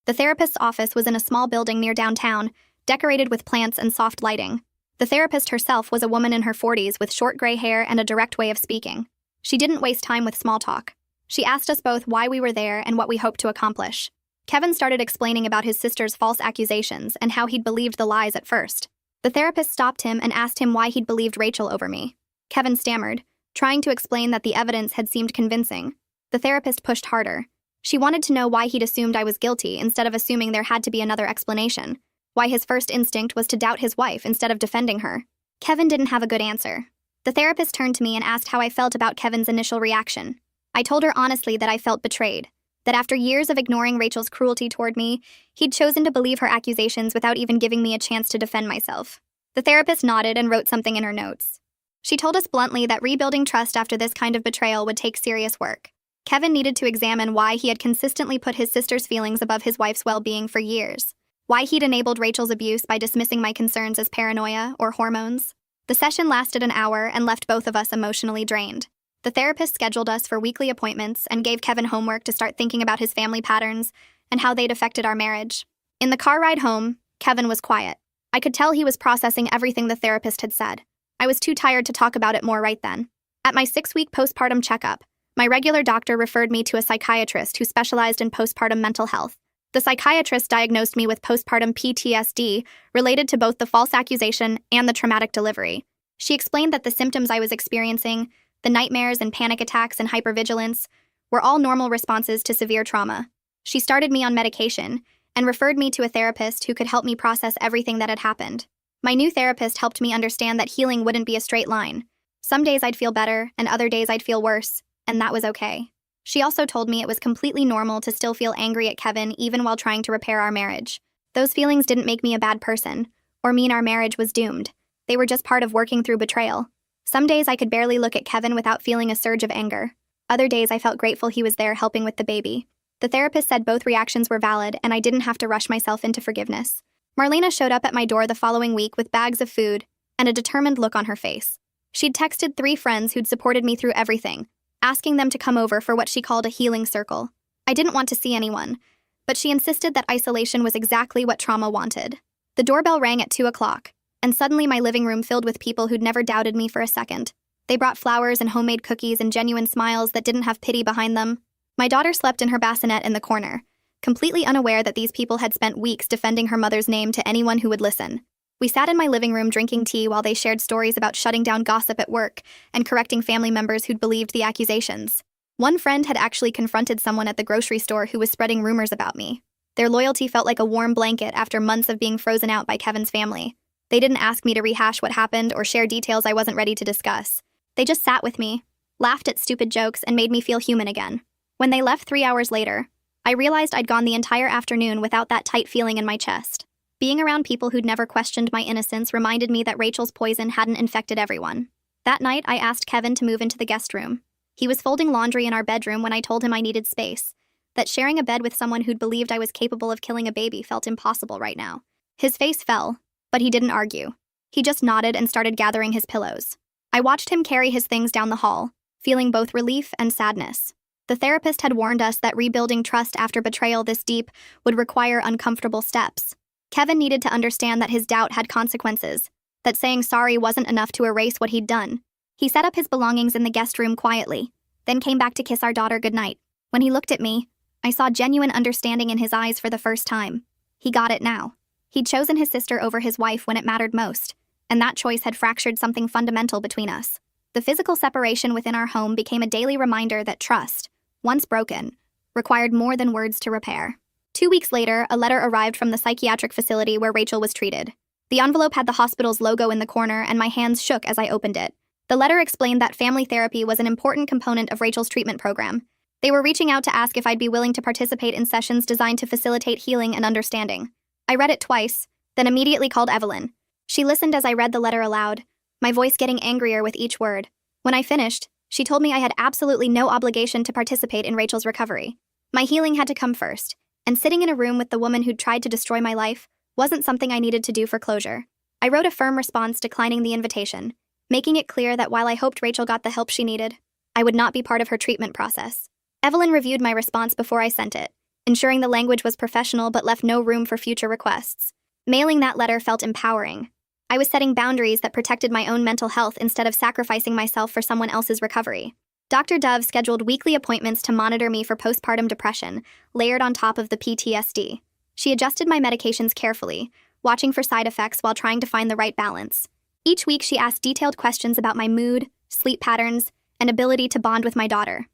The therapist's office was in a small building near downtown, decorated with plants and soft lighting. The therapist herself was a woman in her 40s with short gray hair and a direct way of speaking. She didn't waste time with small talk. She asked us both why we were there and what we hoped to accomplish. Kevin started explaining about his sister's false accusations and how he'd believed the lies at first. The therapist stopped him and asked him why he'd believed Rachel over me. Kevin stammered, trying to explain that the evidence had seemed convincing. The therapist pushed harder. She wanted to know why he'd assumed I was guilty instead of assuming there had to be another explanation. Why his first instinct was to doubt his wife instead of defending her. Kevin didn't have a good answer. The therapist turned to me and asked how I felt about Kevin's initial reaction. I told her honestly that I felt betrayed. That after years of ignoring Rachel's cruelty toward me, he'd chosen to believe her accusations without even giving me a chance to defend myself. The therapist nodded and wrote something in her notes. She told us bluntly that rebuilding trust after this kind of betrayal would take serious work. Kevin needed to examine why he had consistently put his sister's feelings above his wife's well-being for years. Why he'd enabled Rachel's abuse by dismissing my concerns as paranoia or hormones. The session lasted an hour and left both of us emotionally drained. The therapist scheduled us for weekly appointments and gave Kevin homework to start thinking about his family patterns and how they'd affected our marriage. In the car ride home, Kevin was quiet. I could tell he was processing everything the therapist had said. I was too tired to talk about it more right then. At my 6-week postpartum checkup, my regular doctor referred me to a psychiatrist who specialized in postpartum mental health. The psychiatrist diagnosed me with postpartum PTSD related to both the false accusation and the traumatic delivery. She explained that the symptoms I was experiencing, the nightmares and panic attacks and hypervigilance, were all normal responses to severe trauma. She started me on medication and referred me to a therapist who could help me process everything that had happened. My new therapist helped me understand that healing wouldn't be a straight line. Some days I'd feel better and other days I'd feel worse, and that was okay. She also told me it was completely normal to still feel angry at Kevin even while trying to repair our marriage. Those feelings didn't make me a bad person, or mean our marriage was doomed. They were just part of working through betrayal. Some days I could barely look at Kevin without feeling a surge of anger. Other days I felt grateful he was there helping with the baby. The therapist said both reactions were valid and I didn't have to rush myself into forgiveness. Marlena showed up at my door the following week with bags of food and a determined look on her face. She'd texted 3 friends who'd supported me through everything, asking them to come over for what she called a healing circle. I didn't want to see anyone, but she insisted that isolation was exactly what trauma wanted. The doorbell rang at 2 o'clock, and suddenly my living room filled with people who'd never doubted me for a second. They brought flowers and homemade cookies and genuine smiles that didn't have pity behind them. My daughter slept in her bassinet in the corner, completely unaware that these people had spent weeks defending her mother's name to anyone who would listen. We sat in my living room drinking tea while they shared stories about shutting down gossip at work and correcting family members who'd believed the accusations. One friend had actually confronted someone at the grocery store who was spreading rumors about me. Their loyalty felt like a warm blanket after months of being frozen out by Kevin's family. They didn't ask me to rehash what happened or share details I wasn't ready to discuss. They just sat with me, laughed at stupid jokes, and made me feel human again. When they left 3 hours later, I realized I'd gone the entire afternoon without that tight feeling in my chest. Being around people who'd never questioned my innocence reminded me that Rachel's poison hadn't infected everyone. That night, I asked Kevin to move into the guest room. He was folding laundry in our bedroom when I told him I needed space, that sharing a bed with someone who'd believed I was capable of killing a baby felt impossible right now. His face fell, but he didn't argue. He just nodded and started gathering his pillows. I watched him carry his things down the hall, feeling both relief and sadness. The therapist had warned us that rebuilding trust after betrayal this deep would require uncomfortable steps. Kevin needed to understand that his doubt had consequences, that saying sorry wasn't enough to erase what he'd done. He set up his belongings in the guest room quietly, then came back to kiss our daughter goodnight. When he looked at me, I saw genuine understanding in his eyes for the first time. He got it now. He'd chosen his sister over his wife when it mattered most, and that choice had fractured something fundamental between us. The physical separation within our home became a daily reminder that trust, once broken, required more than words to repair. 2 weeks later, a letter arrived from the psychiatric facility where Rachel was treated. The envelope had the hospital's logo in the corner, and my hands shook as I opened it. The letter explained that family therapy was an important component of Rachel's treatment program. They were reaching out to ask if I'd be willing to participate in sessions designed to facilitate healing and understanding. I read it twice, then immediately called Evelyn. She listened as I read the letter aloud, my voice getting angrier with each word. When I finished, she told me I had absolutely no obligation to participate in Rachel's recovery. My healing had to come first, and sitting in a room with the woman who'd tried to destroy my life wasn't something I needed to do for closure. I wrote a firm response declining the invitation, making it clear that while I hoped Rachel got the help she needed, I would not be part of her treatment process. Evelyn reviewed my response before I sent it, ensuring the language was professional but left no room for future requests. Mailing that letter felt empowering. I was setting boundaries that protected my own mental health instead of sacrificing myself for someone else's recovery. Dr. Dove scheduled weekly appointments to monitor me for postpartum depression, layered on top of the PTSD. She adjusted my medications carefully, watching for side effects while trying to find the right balance. Each week, she asked detailed questions about my mood, sleep patterns, and ability to bond with my daughter.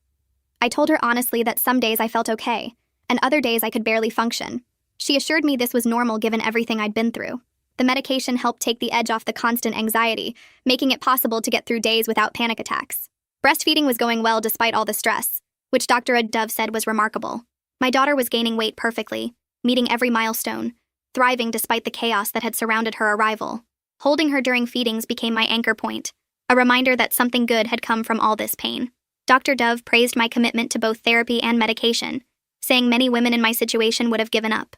I told her honestly that some days I felt okay, and other days I could barely function. She assured me this was normal given everything I'd been through. The medication helped take the edge off the constant anxiety, making it possible to get through days without panic attacks. Breastfeeding was going well despite all the stress, which Dr. Dove said was remarkable. My daughter was gaining weight perfectly, meeting every milestone, thriving despite the chaos that had surrounded her arrival. Holding her during feedings became my anchor point, a reminder that something good had come from all this pain. Dr. Dove praised my commitment to both therapy and medication, saying many women in my situation would have given up.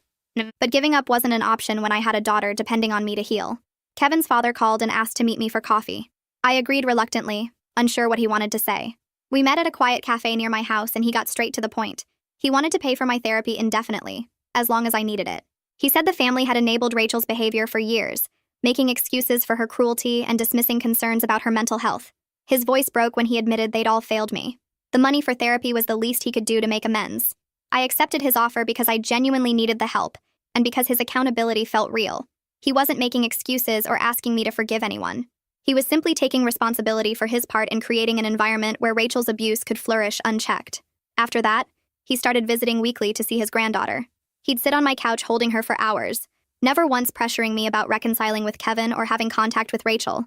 But giving up wasn't an option when I had a daughter depending on me to heal. Kevin's father called and asked to meet me for coffee. I agreed reluctantly, unsure what he wanted to say. We met at a quiet cafe near my house and he got straight to the point. He wanted to pay for my therapy indefinitely, as long as I needed it. He said the family had enabled Rachel's behavior for years, making excuses for her cruelty and dismissing concerns about her mental health. His voice broke when he admitted they'd all failed me. The money for therapy was the least he could do to make amends. I accepted his offer because I genuinely needed the help, and because his accountability felt real. He wasn't making excuses or asking me to forgive anyone. He was simply taking responsibility for his part in creating an environment where Rachel's abuse could flourish unchecked. After that, he started visiting weekly to see his granddaughter. He'd sit on my couch holding her for hours, never once pressuring me about reconciling with Kevin or having contact with Rachel.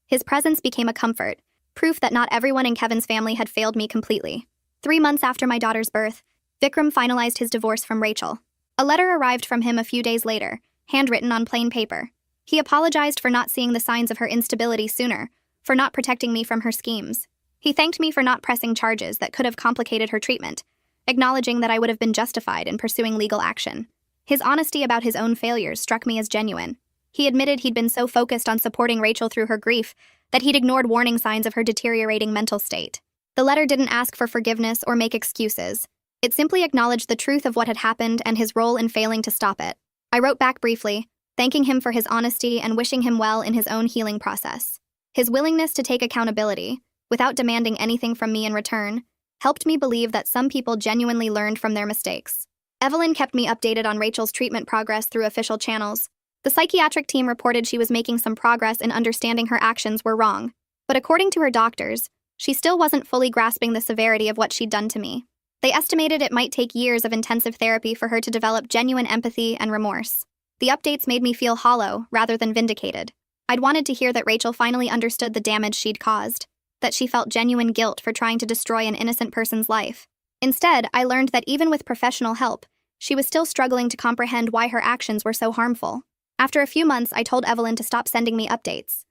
His presence became a comfort, proof that not everyone in Kevin's family had failed me completely. 3 months after my daughter's birth, Vikram finalized his divorce from Rachel. A letter arrived from him a few days later, handwritten on plain paper. He apologized for not seeing the signs of her instability sooner, for not protecting me from her schemes. He thanked me for not pressing charges that could have complicated her treatment, acknowledging that I would have been justified in pursuing legal action. His honesty about his own failures struck me as genuine. He admitted he'd been so focused on supporting Rachel through her grief that he'd ignored warning signs of her deteriorating mental state. The letter didn't ask for forgiveness or make excuses. It simply acknowledged the truth of what had happened and his role in failing to stop it. I wrote back briefly, thanking him for his honesty and wishing him well in his own healing process. His willingness to take accountability, without demanding anything from me in return, helped me believe that some people genuinely learned from their mistakes. Evelyn kept me updated on Rachel's treatment progress through official channels. The psychiatric team reported she was making some progress in understanding her actions were wrong. But according to her doctors, she still wasn't fully grasping the severity of what she'd done to me. They estimated it might take years of intensive therapy for her to develop genuine empathy and remorse. The updates made me feel hollow rather than vindicated. I'd wanted to hear that Rachel finally understood the damage she'd caused, that she felt genuine guilt for trying to destroy an innocent person's life. Instead, I learned that even with professional help, she was still struggling to comprehend why her actions were so harmful. After a few months, I told Evelyn to stop sending me updates.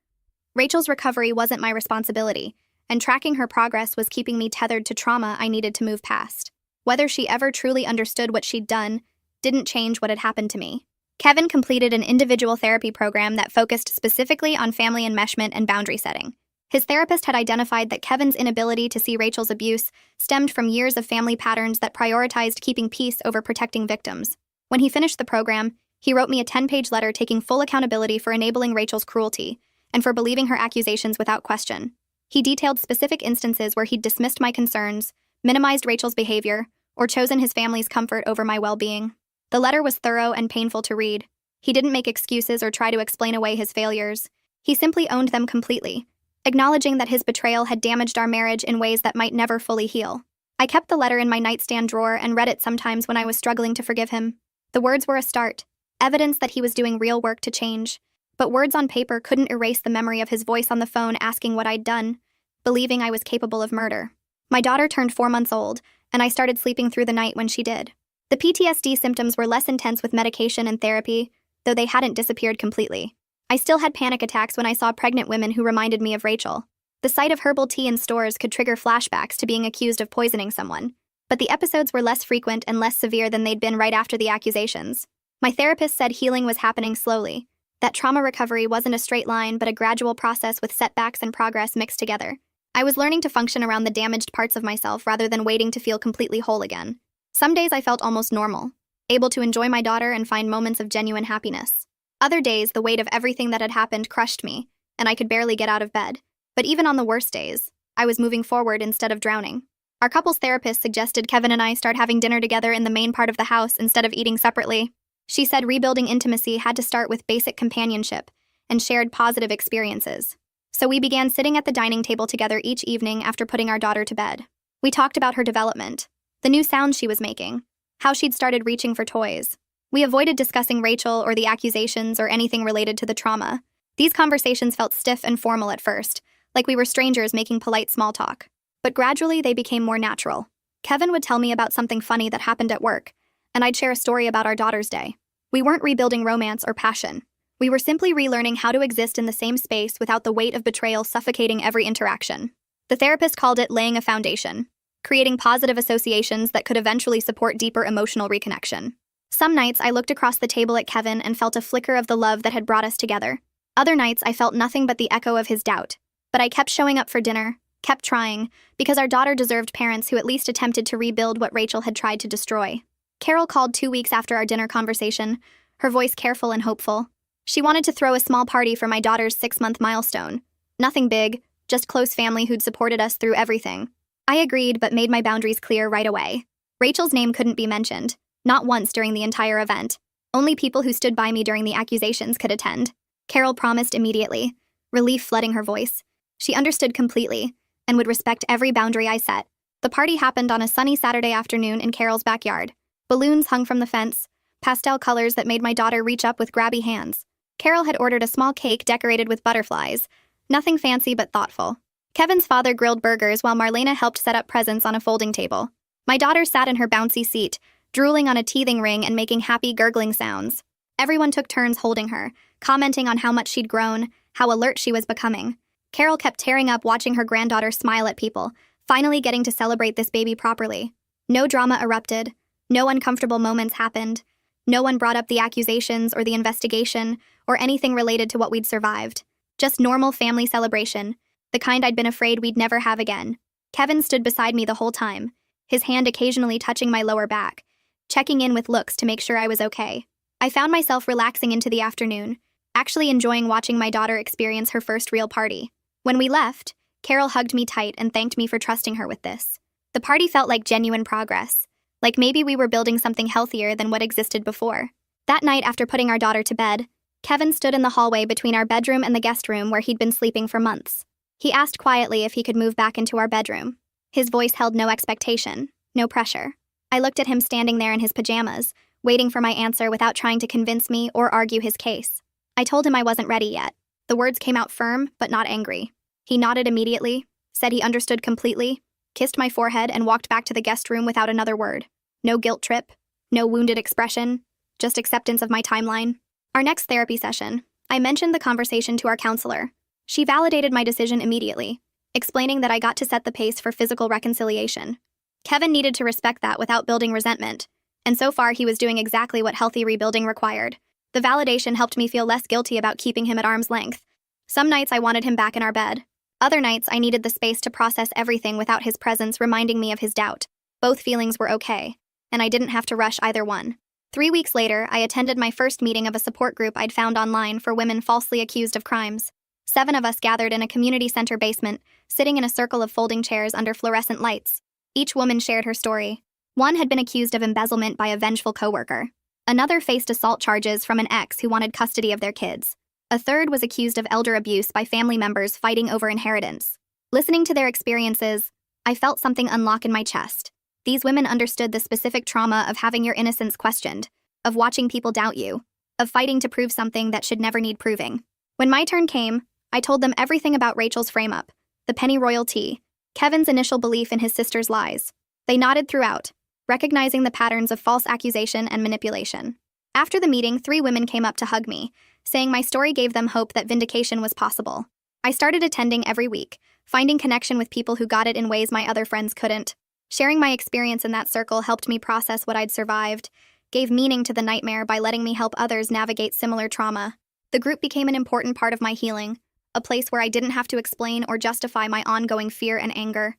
Rachel's recovery wasn't my responsibility, and tracking her progress was keeping me tethered to trauma I needed to move past. Whether she ever truly understood what she'd done didn't change what had happened to me. Kevin completed an individual therapy program that focused specifically on family enmeshment and boundary setting. His therapist had identified that Kevin's inability to see Rachel's abuse stemmed from years of family patterns that prioritized keeping peace over protecting victims. When he finished the program, he wrote me a 10-page letter taking full accountability for enabling Rachel's cruelty and for believing her accusations without question. He detailed specific instances where he'd dismissed my concerns, minimized Rachel's behavior, or chosen his family's comfort over my well-being. The letter was thorough and painful to read. He didn't make excuses or try to explain away his failures. He simply owned them completely, acknowledging that his betrayal had damaged our marriage in ways that might never fully heal. I kept the letter in my nightstand drawer and read it sometimes when I was struggling to forgive him. The words were a start, evidence that he was doing real work to change. But words on paper couldn't erase the memory of his voice on the phone asking what I'd done, believing I was capable of murder. My daughter turned 4 months old, and I started sleeping through the night when she did. The PTSD symptoms were less intense with medication and therapy, though they hadn't disappeared completely. I still had panic attacks when I saw pregnant women who reminded me of Rachel. The sight of herbal tea in stores could trigger flashbacks to being accused of poisoning someone, but the episodes were less frequent and less severe than they'd been right after the accusations. My therapist said healing was happening slowly, that trauma recovery wasn't a straight line but a gradual process with setbacks and progress mixed together. I was learning to function around the damaged parts of myself rather than waiting to feel completely whole again. Some days I felt almost normal, able to enjoy my daughter and find moments of genuine happiness. Other days, the weight of everything that had happened crushed me, and I could barely get out of bed. But even on the worst days, I was moving forward instead of drowning. Our couples therapist suggested Kevin and I start having dinner together in the main part of the house instead of eating separately. She said rebuilding intimacy had to start with basic companionship and shared positive experiences. So we began sitting at the dining table together each evening after putting our daughter to bed. We talked about her development, the new sounds she was making, how she'd started reaching for toys. We avoided discussing Rachel or the accusations or anything related to the trauma. These conversations felt stiff and formal at first, like we were strangers making polite small talk. But gradually they became more natural. Kevin would tell me about something funny that happened at work, and I'd share a story about our daughter's day. We weren't rebuilding romance or passion. We were simply relearning how to exist in the same space without the weight of betrayal suffocating every interaction. The therapist called it laying a foundation, creating positive associations that could eventually support deeper emotional reconnection. Some nights I looked across the table at Kevin and felt a flicker of the love that had brought us together. Other nights I felt nothing but the echo of his doubt. But I kept showing up for dinner, kept trying, because our daughter deserved parents who at least attempted to rebuild what Rachel had tried to destroy. Carol called 2 weeks after our dinner conversation, her voice careful and hopeful. She wanted to throw a small party for my daughter's 6-month milestone. Nothing big, just close family who'd supported us through everything. I agreed but made my boundaries clear right away. Rachel's name couldn't be mentioned, not once during the entire event. Only people who stood by me during the accusations could attend. Carol promised immediately, relief flooding her voice. She understood completely and would respect every boundary I set. The party happened on a sunny Saturday afternoon in Carol's backyard. Balloons hung from the fence, pastel colors that made my daughter reach up with grabby hands. Carol had ordered a small cake decorated with butterflies, nothing fancy but thoughtful. Kevin's father grilled burgers while Marlena helped set up presents on a folding table. My daughter sat in her bouncy seat, drooling on a teething ring and making happy gurgling sounds. Everyone took turns holding her, commenting on how much she'd grown, how alert she was becoming. Carol kept tearing up watching her granddaughter smile at people, finally getting to celebrate this baby properly. No drama erupted. No uncomfortable moments happened. No one brought up the accusations or the investigation or anything related to what we'd survived. Just normal family celebration, the kind I'd been afraid we'd never have again. Kevin stood beside me the whole time, his hand occasionally touching my lower back, checking in with looks to make sure I was okay. I found myself relaxing into the afternoon, actually enjoying watching my daughter experience her first real party. When we left, Carol hugged me tight and thanked me for trusting her with this. The party felt like genuine progress, like maybe we were building something healthier than what existed before. That night after putting our daughter to bed, Kevin stood in the hallway between our bedroom and the guest room where he'd been sleeping for months. He asked quietly if he could move back into our bedroom. His voice held no expectation, no pressure. I looked at him standing there in his pajamas, waiting for my answer without trying to convince me or argue his case. I told him I wasn't ready yet. The words came out firm, but not angry. He nodded immediately, said he understood completely, kissed my forehead, and walked back to the guest room without another word. No guilt trip, no wounded expression, just acceptance of my timeline. Our next therapy session, I mentioned the conversation to our counselor. She validated my decision immediately, explaining that I got to set the pace for physical reconciliation. Kevin needed to respect that without building resentment, and so far he was doing exactly what healthy rebuilding required. The validation helped me feel less guilty about keeping him at arm's length. Some nights I wanted him back in our bed. Other nights I needed the space to process everything without his presence reminding me of his doubt. Both feelings were okay, and I didn't have to rush either one. 3 weeks later, I attended my first meeting of a support group I'd found online for women falsely accused of crimes. 7 of us gathered in a community center basement, sitting in a circle of folding chairs under fluorescent lights. Each woman shared her story. One had been accused of embezzlement by a vengeful coworker. Another faced assault charges from an ex who wanted custody of their kids. A third was accused of elder abuse by family members fighting over inheritance. Listening to their experiences, I felt something unlock in my chest. These women understood the specific trauma of having your innocence questioned, of watching people doubt you, of fighting to prove something that should never need proving. When my turn came, I told them everything about Rachel's frame-up, the pennyroyal tea, Kevin's initial belief in his sister's lies. They nodded throughout, recognizing the patterns of false accusation and manipulation. After the meeting, 3 women came up to hug me, saying my story gave them hope that vindication was possible. I started attending every week, finding connection with people who got it in ways my other friends couldn't. Sharing my experience in that circle helped me process what I'd survived, gave meaning to the nightmare by letting me help others navigate similar trauma. The group became an important part of my healing, a place where I didn't have to explain or justify my ongoing fear and anger.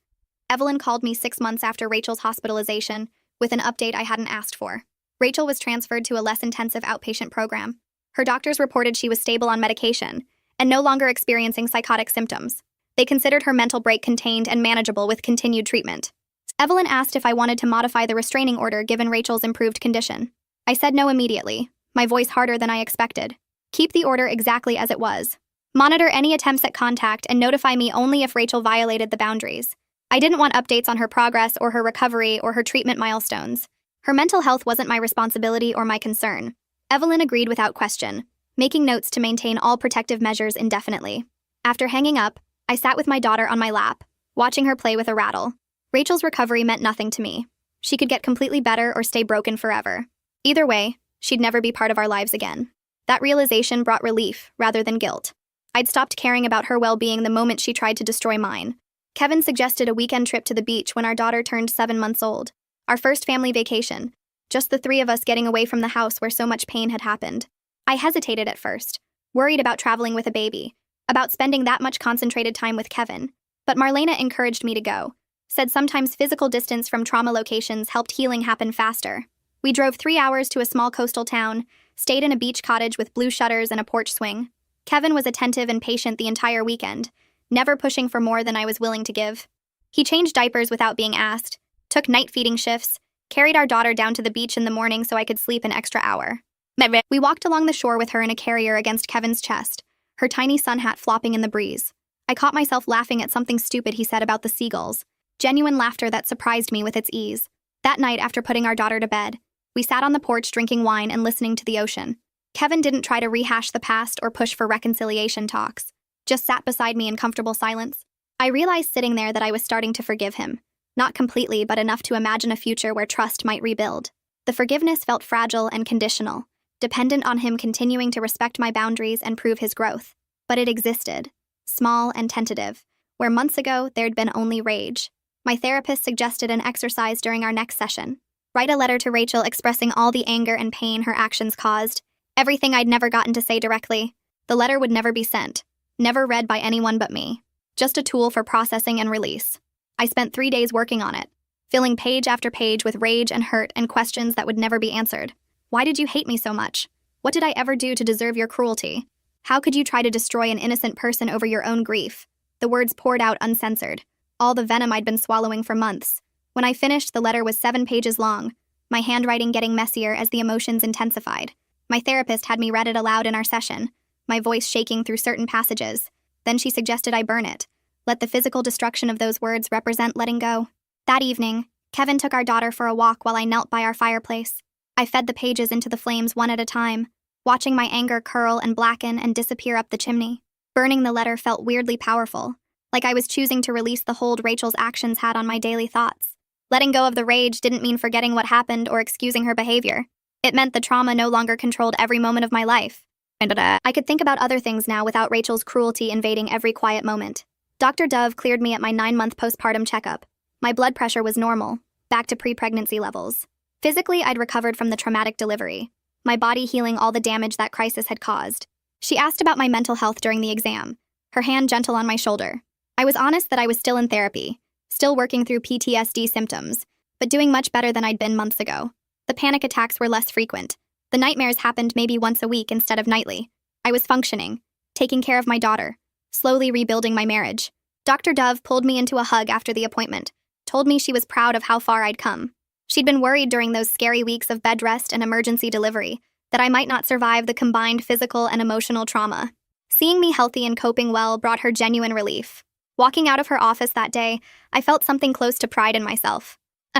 Evelyn called me 6 months after Rachel's hospitalization with an update I hadn't asked for. Rachel was transferred to a less intensive outpatient program. Her doctors reported she was stable on medication and no longer experiencing psychotic symptoms. They considered her mental break contained and manageable with continued treatment. Evelyn asked if I wanted to modify the restraining order given Rachel's improved condition. I said no immediately, my voice harder than I expected. Keep the order exactly as it was. Monitor any attempts at contact and notify me only if Rachel violated the boundaries. I didn't want updates on her progress or her recovery or her treatment milestones. Her mental health wasn't my responsibility or my concern. Evelyn agreed without question, making notes to maintain all protective measures indefinitely. After hanging up, I sat with my daughter on my lap, watching her play with a rattle. Rachel's recovery meant nothing to me. She could get completely better or stay broken forever. Either way, she'd never be part of our lives again. That realization brought relief rather than guilt. I'd stopped caring about her well-being the moment she tried to destroy mine. Kevin suggested a weekend trip to the beach when our daughter turned 7 months old. Our first family vacation. Just the 3 of us getting away from the house where so much pain had happened. I hesitated at first, worried about traveling with a baby, about spending that much concentrated time with Kevin. But Marlena encouraged me to go, said sometimes physical distance from trauma locations helped healing happen faster. We drove 3 hours to a small coastal town, stayed in a beach cottage with blue shutters and a porch swing. Kevin was attentive and patient the entire weekend, never pushing for more than I was willing to give. He changed diapers without being asked, took night feeding shifts, carried our daughter down to the beach in the morning so I could sleep an extra hour. We walked along the shore with her in a carrier against Kevin's chest, her tiny sun hat flopping in the breeze. I caught myself laughing at something stupid he said about the seagulls, genuine laughter that surprised me with its ease. That night, after putting our daughter to bed, we sat on the porch drinking wine and listening to the ocean. Kevin didn't try to rehash the past or push for reconciliation talks, just sat beside me in comfortable silence. I realized sitting there that I was starting to forgive him. Not completely, but enough to imagine a future where trust might rebuild. The forgiveness felt fragile and conditional, dependent on him continuing to respect my boundaries and prove his growth. But it existed, small and tentative, where months ago there'd been only rage. My therapist suggested an exercise during our next session. Write a letter to Rachel expressing all the anger and pain her actions caused, everything I'd never gotten to say directly. The letter would never be sent, never read by anyone but me. Just a tool for processing and release. I spent 3 days working on it, filling page after page with rage and hurt and questions that would never be answered. Why did you hate me so much? What did I ever do to deserve your cruelty? How could you try to destroy an innocent person over your own grief? The words poured out uncensored, all the venom I'd been swallowing for months. When I finished, the letter was 7 pages long, my handwriting getting messier as the emotions intensified. My therapist had me read it aloud in our session, my voice shaking through certain passages. Then she suggested I burn it. Let the physical destruction of those words represent letting go. That evening, Kevin took our daughter for a walk while I knelt by our fireplace. I fed the pages into the flames one at a time, watching my anger curl and blacken and disappear up the chimney. Burning the letter felt weirdly powerful, like I was choosing to release the hold Rachel's actions had on my daily thoughts. Letting go of the rage didn't mean forgetting what happened or excusing her behavior. It meant the trauma no longer controlled every moment of my life. I could think about other things now without Rachel's cruelty invading every quiet moment. Dr. Dove cleared me at my 9-month postpartum checkup. My blood pressure was normal, back to pre-pregnancy levels. Physically, I'd recovered from the traumatic delivery. my body healing all the damage that crisis had caused. She asked about my mental health during the exam, her hand gentle on my shoulder. I was honest that I was still in therapy, still working through PTSD symptoms, but doing much better than I'd been months ago. The panic attacks were less frequent. The nightmares happened maybe once a week instead of nightly. I was functioning, taking care of my daughter, slowly rebuilding my marriage. Dr. Dove pulled me into a hug after the appointment, told me she was proud of how far I'd come. She'd been worried during those scary weeks of bed rest and emergency delivery that I might not survive the combined physical and emotional trauma. Seeing me healthy and coping well brought her genuine relief. Walking out of her office that day, I felt something close to pride in myself.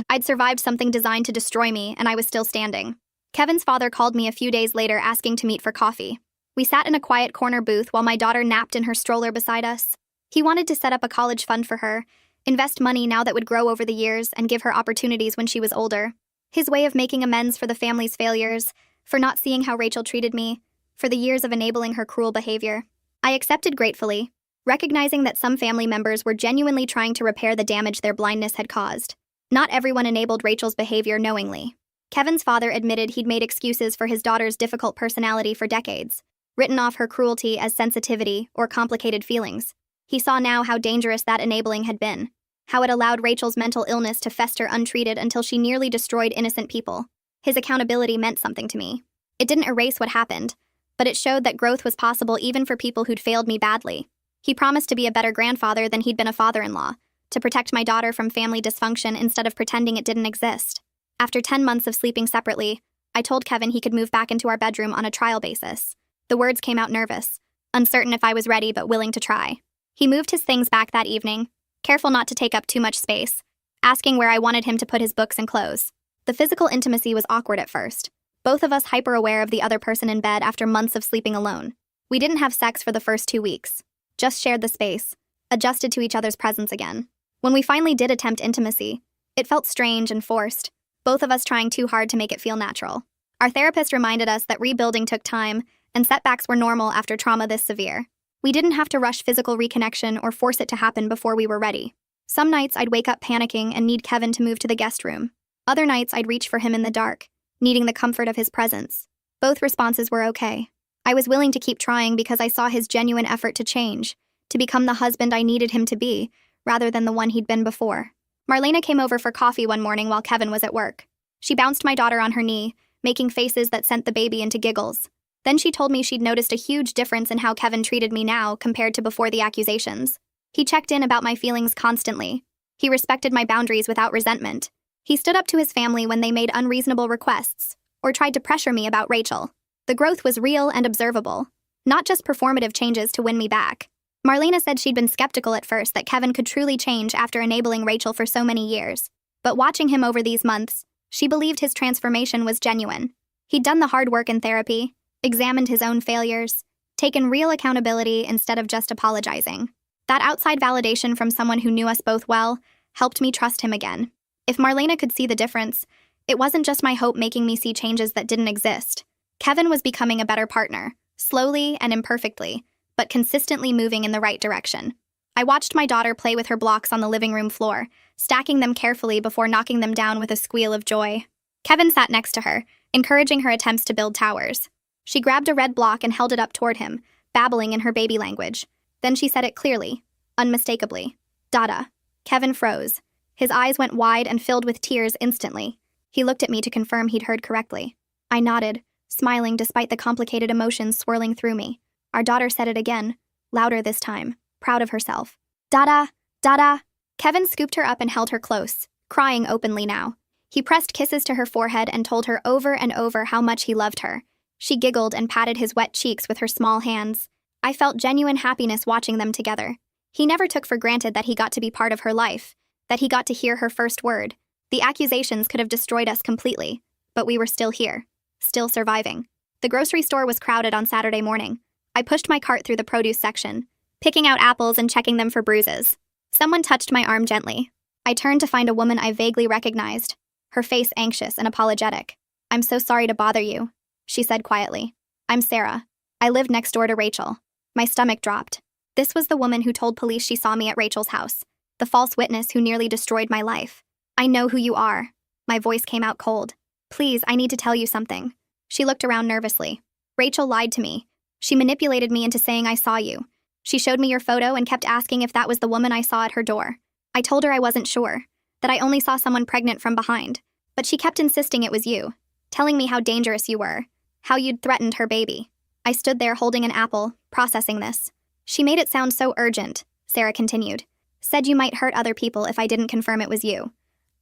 I'd survived something designed to destroy me, and I was still standing. Kevin's father called me a few days later asking to meet for coffee. We sat in a quiet corner booth while my daughter napped in her stroller beside us. He wanted to set up a college fund for her, invest money now that would grow over the years, and give her opportunities when she was older. His way of making amends for the family's failures, for not seeing how Rachel treated me, for the years of enabling her cruel behavior. I accepted gratefully, recognizing that some family members were genuinely trying to repair the damage their blindness had caused. Not everyone enabled Rachel's behavior knowingly. Kevin's father admitted he'd made excuses for his daughter's difficult personality for decades, written off her cruelty as sensitivity or complicated feelings. He saw now how dangerous that enabling had been, how it allowed Rachel's mental illness to fester untreated until she nearly destroyed innocent people. His accountability meant something to me. It didn't erase what happened, but it showed that growth was possible even for people who'd failed me badly. He promised to be a better grandfather than he'd been a father-in-law, to protect my daughter from family dysfunction instead of pretending it didn't exist. After 10 months of sleeping separately, I told Kevin he could move back into our bedroom on a trial basis. The words came out nervous, uncertain if I was ready but willing to try. He moved his things back that evening, careful not to take up too much space, asking where I wanted him to put his books and clothes. The physical intimacy was awkward at first, both of us hyper-aware of the other person in bed after months of sleeping alone. We didn't have sex for the first 2 weeks, just shared the space, adjusted to each other's presence again. When we finally did attempt intimacy, it felt strange and forced, both of us trying too hard to make it feel natural. Our therapist reminded us that rebuilding took time, and setbacks were normal after trauma this severe. We didn't have to rush physical reconnection or force it to happen before we were ready. Some nights I'd wake up panicking and need Kevin to move to the guest room. Other nights I'd reach for him in the dark, needing the comfort of his presence. Both responses were okay. I was willing to keep trying because I saw his genuine effort to change, to become the husband I needed him to be, rather than the one he'd been before. Marlena came over for coffee one morning while Kevin was at work. She bounced my daughter on her knee, making faces that sent the baby into giggles. Then she told me she'd noticed a huge difference in how Kevin treated me now compared to before the accusations. He checked in about my feelings constantly. He respected my boundaries without resentment. He stood up to his family when they made unreasonable requests, or tried to pressure me about Rachel. The growth was real and observable, not just performative changes to win me back. Marlena said she'd been skeptical at first that Kevin could truly change after enabling Rachel for so many years. But watching him over these months, she believed his transformation was genuine. He'd done the hard work in therapy, examined his own failures, taken real accountability instead of just apologizing. That outside validation from someone who knew us both well helped me trust him again. If Marlena could see the difference, it wasn't just my hope making me see changes that didn't exist. Kevin was becoming a better partner, slowly and imperfectly, but consistently moving in the right direction. I watched my daughter play with her blocks on the living room floor, stacking them carefully before knocking them down with a squeal of joy. Kevin sat next to her, encouraging her attempts to build towers. She grabbed a red block and held it up toward him, babbling in her baby language. Then she said it clearly, unmistakably. Dada. Kevin froze. His eyes went wide and filled with tears instantly. He looked at me to confirm he'd heard correctly. I nodded, smiling despite the complicated emotions swirling through me. Our daughter said it again, louder this time, proud of herself. Dada, Dada. Kevin scooped her up and held her close, crying openly now. He pressed kisses to her forehead and told her over and over how much he loved her. She giggled and patted his wet cheeks with her small hands. I felt genuine happiness watching them together. He never took for granted that he got to be part of her life, that he got to hear her first word. The accusations could have destroyed us completely, but we were still here, still surviving. The grocery store was crowded on Saturday morning. I pushed my cart through the produce section, picking out apples and checking them for bruises. Someone touched my arm gently. I turned to find a woman I vaguely recognized, her face anxious and apologetic. "I'm so sorry to bother you," she said quietly. "I'm Sarah. I lived next door to Rachel." My stomach dropped. This was the woman who told police she saw me at Rachel's house, the false witness who nearly destroyed my life. "I know who you are." My voice came out cold. "Please, I need to tell you something." She looked around nervously. Rachel lied to me. She manipulated me into saying I saw you. She showed me your photo and kept asking if that was the woman I saw at her door. I told her I wasn't sure, that I only saw someone pregnant from behind. But she kept insisting it was you, telling me how dangerous you were, how you'd threatened her baby. I stood there holding an apple, processing this. She made it sound so urgent, Sarah continued. Said you might hurt other people if I didn't confirm it was you.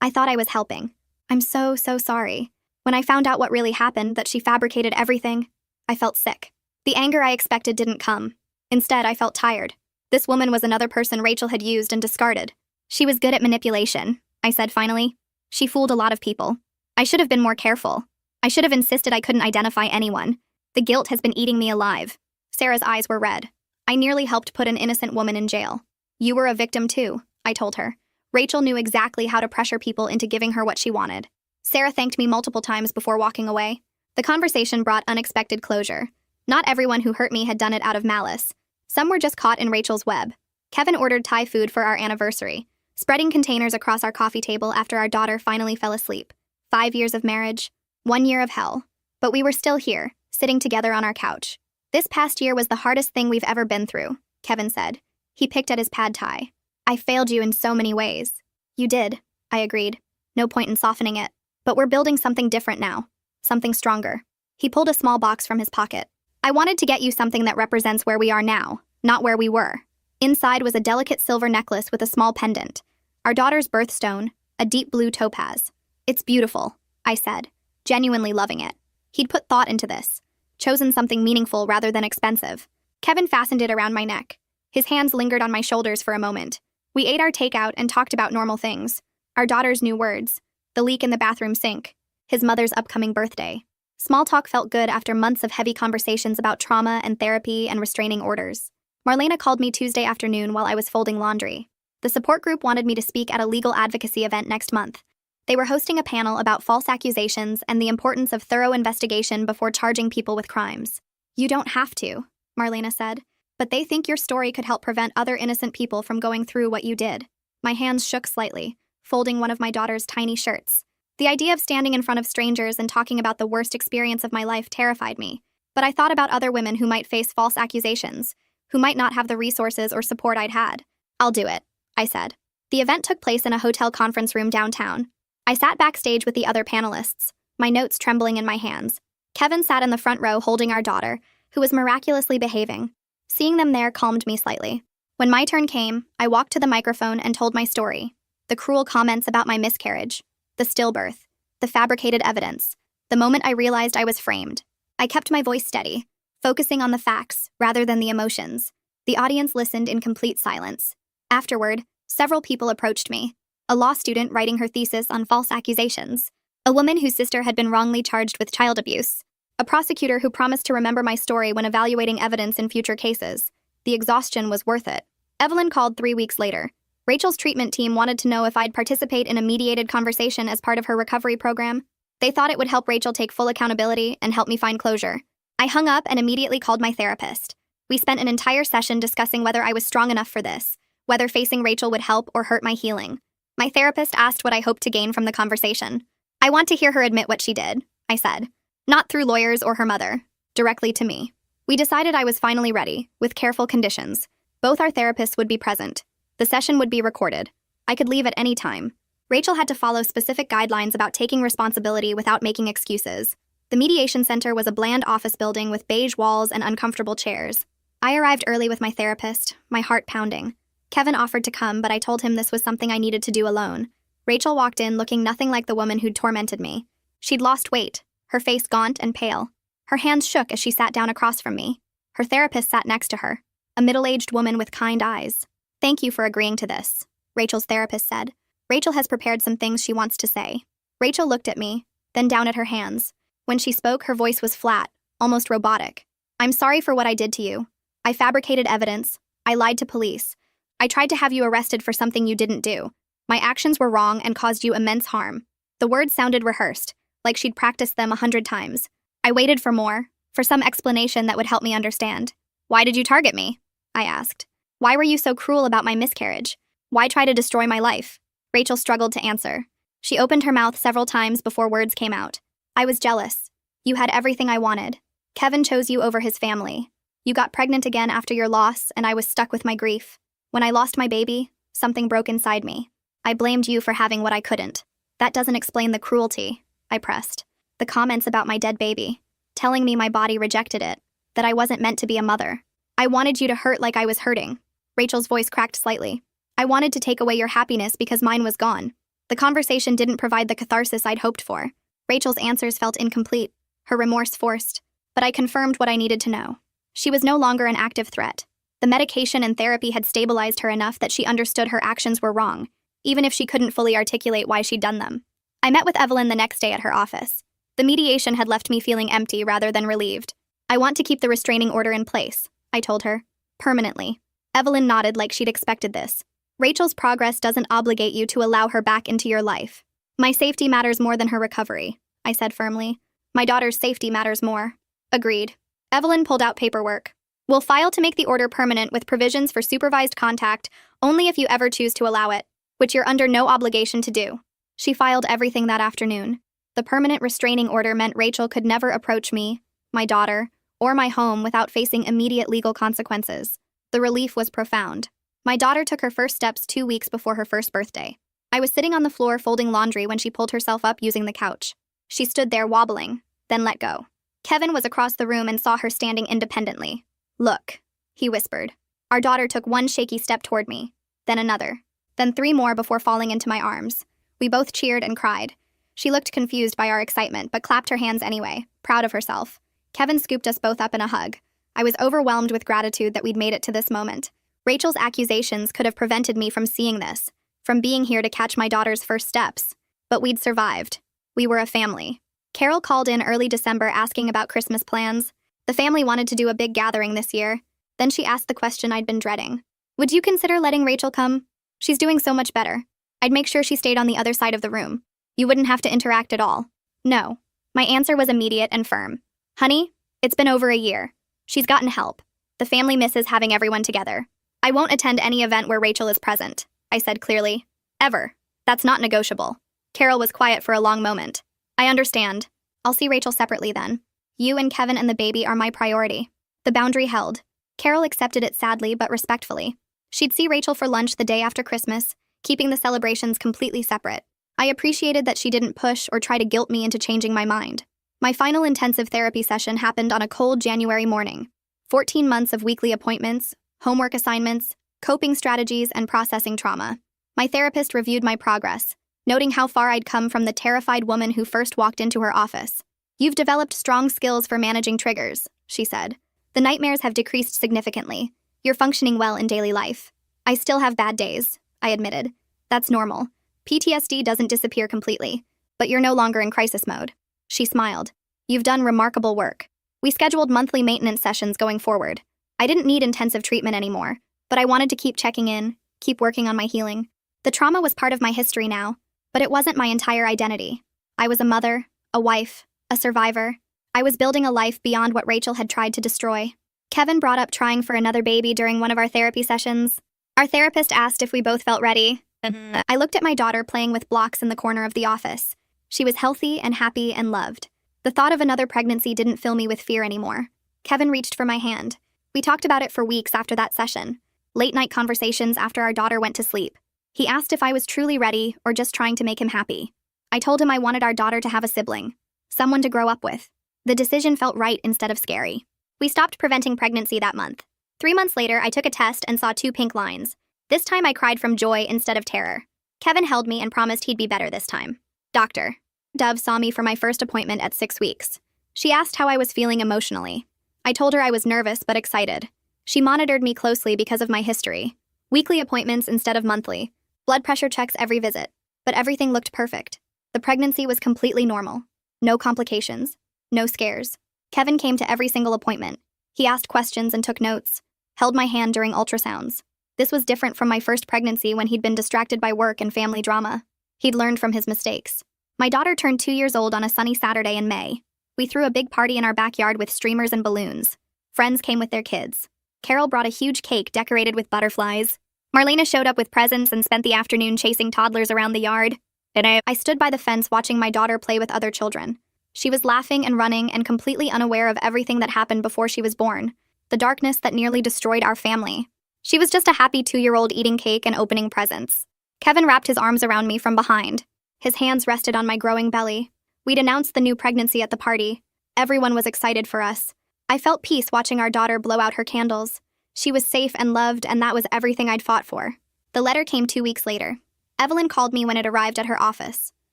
I thought I was helping. I'm so sorry. When I found out what really happened, that she fabricated everything, I felt sick. The anger I expected didn't come. Instead, I felt tired. This woman was another person Rachel had used and discarded. She was good at manipulation, I said finally. She fooled a lot of people. I should have been more careful. I should have insisted I couldn't identify anyone. The guilt has been eating me alive. Sarah's eyes were red. I nearly helped put an innocent woman in jail. You were a victim too, I told her. Rachel knew exactly how to pressure people into giving her what she wanted. Sarah thanked me multiple times before walking away. The conversation brought unexpected closure. Not everyone who hurt me had done it out of malice. Some were just caught in Rachel's web. Kevin ordered Thai food for our anniversary, spreading containers across our coffee table after our daughter finally fell asleep. 5 years of marriage, 1 year of hell. But we were still here, sitting together on our couch. This past year was the hardest thing we've ever been through, Kevin said. He picked at his pad thai. I failed you in so many ways. You did, I agreed. No point in softening it. But we're building something different now. Something stronger. He pulled a small box from his pocket. I wanted to get you something that represents where we are now, not where we were. Inside was a delicate silver necklace with a small pendant. Our daughter's birthstone, a deep blue topaz. It's beautiful, I said, genuinely loving it. He'd put thought into this, chosen something meaningful rather than expensive. Kevin fastened it around my neck. His hands lingered on my shoulders for a moment. We ate our takeout and talked about normal things. Our daughter's new words, the leak in the bathroom sink, his mother's upcoming birthday. Small talk felt good after months of heavy conversations about trauma and therapy and restraining orders. Marlena called me Tuesday afternoon while I was folding laundry. The support group wanted me to speak at a legal advocacy event next month. They were hosting a panel about false accusations and the importance of thorough investigation before charging people with crimes. You don't have to, Marlena said, but they think your story could help prevent other innocent people from going through what you did. My hands shook slightly, folding one of my daughter's tiny shirts. The idea of standing in front of strangers and talking about the worst experience of my life terrified me, but I thought about other women who might face false accusations, who might not have the resources or support I'd had. I'll do it, I said. The event took place in a hotel conference room downtown. I sat backstage with the other panelists, my notes trembling in my hands. Kevin sat in the front row holding our daughter, who was miraculously behaving. Seeing them there calmed me slightly. When my turn came, I walked to the microphone and told my story. The cruel comments about my miscarriage, the stillbirth, the fabricated evidence, the moment I realized I was framed. I kept my voice steady, focusing on the facts rather than the emotions. The audience listened in complete silence. Afterward, several people approached me. A law student writing her thesis on false accusations, a woman whose sister had been wrongly charged with child abuse, a prosecutor who promised to remember my story when evaluating evidence in future cases. The exhaustion was worth it. Evelyn called 3 weeks later. Rachel's treatment team wanted to know if I'd participate in a mediated conversation as part of her recovery program. They thought it would help Rachel take full accountability and help me find closure. I hung up and immediately called my therapist. We spent an entire session discussing whether I was strong enough for this, whether facing Rachel would help or hurt my healing. My therapist asked what I hoped to gain from the conversation. I want to hear her admit what she did, I said. Not through lawyers or her mother, directly to me. We decided I was finally ready, with careful conditions. Both our therapists would be present. The session would be recorded. I could leave at any time. Rachel had to follow specific guidelines about taking responsibility without making excuses. The mediation center was a bland office building with beige walls and uncomfortable chairs. I arrived early with my therapist, my heart pounding. Kevin offered to come, but I told him this was something I needed to do alone. Rachel walked in looking nothing like the woman who'd tormented me. She'd lost weight, her face gaunt and pale. Her hands shook as she sat down across from me. Her therapist sat next to her, a middle-aged woman with kind eyes. Thank you for agreeing to this, Rachel's therapist said. Rachel has prepared some things she wants to say. Rachel looked at me, then down at her hands. When she spoke, her voice was flat, almost robotic. I'm sorry for what I did to you. I fabricated evidence. I lied to police. I tried to have you arrested for something you didn't do. My actions were wrong and caused you immense harm. The words sounded rehearsed, like she'd practiced them 100 times. I waited for more, for some explanation that would help me understand. Why did you target me? I asked. Why were you so cruel about my miscarriage? Why try to destroy my life? Rachel struggled to answer. She opened her mouth several times before words came out. I was jealous. You had everything I wanted. Kevin chose you over his family. You got pregnant again after your loss, and I was stuck with my grief. When I lost my baby, something broke inside me. I blamed you for having what I couldn't. That doesn't explain the cruelty, I pressed. The comments about my dead baby, telling me my body rejected it, that I wasn't meant to be a mother. I wanted you to hurt like I was hurting. Rachel's voice cracked slightly. I wanted to take away your happiness because mine was gone. The conversation didn't provide the catharsis I'd hoped for. Rachel's answers felt incomplete, her remorse forced, but I confirmed what I needed to know. She was no longer an active threat. The medication and therapy had stabilized her enough that she understood her actions were wrong, even if she couldn't fully articulate why she'd done them. I met with Evelyn the next day at her office. The mediation had left me feeling empty rather than relieved. I want to keep the restraining order in place, I told her. Permanently. Evelyn nodded like she'd expected this. Rachel's progress doesn't obligate you to allow her back into your life. My safety matters more than her recovery, I said firmly. My daughter's safety matters more. Agreed. Evelyn pulled out paperwork. We'll file to make the order permanent with provisions for supervised contact only if you ever choose to allow it, which you're under no obligation to do. She filed everything that afternoon. The permanent restraining order meant Rachel could never approach me, my daughter, or my home without facing immediate legal consequences. The relief was profound. My daughter took her first steps 2 weeks before her first birthday. I was sitting on the floor folding laundry when she pulled herself up using the couch. She stood there wobbling, then let go. Kevin was across the room and saw her standing independently. Look, he whispered. Our daughter took one shaky step toward me, then another, then 3 more before falling into my arms. We both cheered and cried. She looked confused by our excitement, but clapped her hands anyway, proud of herself. Kevin scooped us both up in a hug. I was overwhelmed with gratitude that we'd made it to this moment. Rachel's accusations could have prevented me from seeing this, from being here to catch my daughter's first steps. But we'd survived. We were a family. Carol called in early December asking about Christmas plans. The family wanted to do a big gathering this year. Then she asked the question I'd been dreading. Would you consider letting Rachel come? She's doing so much better. I'd make sure she stayed on the other side of the room. You wouldn't have to interact at all. No. My answer was immediate and firm. Honey, it's been over a year. She's gotten help. The family misses having everyone together. I won't attend any event where Rachel is present, I said clearly. Ever. That's not negotiable. Carol was quiet for a long moment. I understand. I'll see Rachel separately then. You and Kevin and the baby are my priority. The boundary held. Carol accepted it sadly but respectfully. She'd see Rachel for lunch the day after Christmas, keeping the celebrations completely separate. I appreciated that she didn't push or try to guilt me into changing my mind. My final intensive therapy session happened on a cold January morning. 14 months of weekly appointments, homework assignments, coping strategies, and processing trauma. My therapist reviewed my progress, noting how far I'd come from the terrified woman who first walked into her office. You've developed strong skills for managing triggers, she said. The nightmares have decreased significantly. You're functioning well in daily life. I still have bad days, I admitted. That's normal. PTSD doesn't disappear completely, but you're no longer in crisis mode. She smiled. You've done remarkable work. We scheduled monthly maintenance sessions going forward. I didn't need intensive treatment anymore, but I wanted to keep checking in, keep working on my healing. The trauma was part of my history now, but it wasn't my entire identity. I was a mother, a wife, a survivor. I was building a life beyond what Rachel had tried to destroy. Kevin brought up trying for another baby during one of our therapy sessions. Our therapist asked if we both felt ready. I looked at my daughter playing with blocks in the corner of the office. She was healthy and happy and loved. The thought of another pregnancy didn't fill me with fear anymore. Kevin reached for my hand. We talked about it for weeks after that session. Late-night conversations after our daughter went to sleep. He asked if I was truly ready or just trying to make him happy. I told him I wanted our daughter to have a sibling, someone to grow up with. The decision felt right instead of scary. We stopped preventing pregnancy that month. 3 months later, I took a test and saw 2 pink lines. This time I cried from joy instead of terror. Kevin held me and promised he'd be better this time. Doctor Dove saw me for my first appointment at 6 weeks. She asked how I was feeling emotionally. I told her I was nervous but excited. She monitored me closely because of my history. Weekly appointments instead of monthly. Blood pressure checks every visit. But everything looked perfect. The pregnancy was completely normal. No complications. No scares. Kevin came to every single appointment. He asked questions and took notes. Held my hand during ultrasounds. This was different from my first pregnancy when he'd been distracted by work and family drama. He'd learned from his mistakes. My daughter turned 2 years old on a sunny Saturday in May. We threw a big party in our backyard with streamers and balloons. Friends came with their kids. Carol brought a huge cake decorated with butterflies. Marlena showed up with presents and spent the afternoon chasing toddlers around the yard. And I stood by the fence watching my daughter play with other children. She was laughing and running and completely unaware of everything that happened before she was born, the darkness that nearly destroyed our family. She was just a happy 2-year-old eating cake and opening presents. Kevin wrapped his arms around me from behind. His hands rested on my growing belly. We'd announced the new pregnancy at the party. Everyone was excited for us. I felt peace watching our daughter blow out her candles. She was safe and loved, and that was everything I'd fought for. The letter came 2 weeks later. Evelyn called me when it arrived at her office.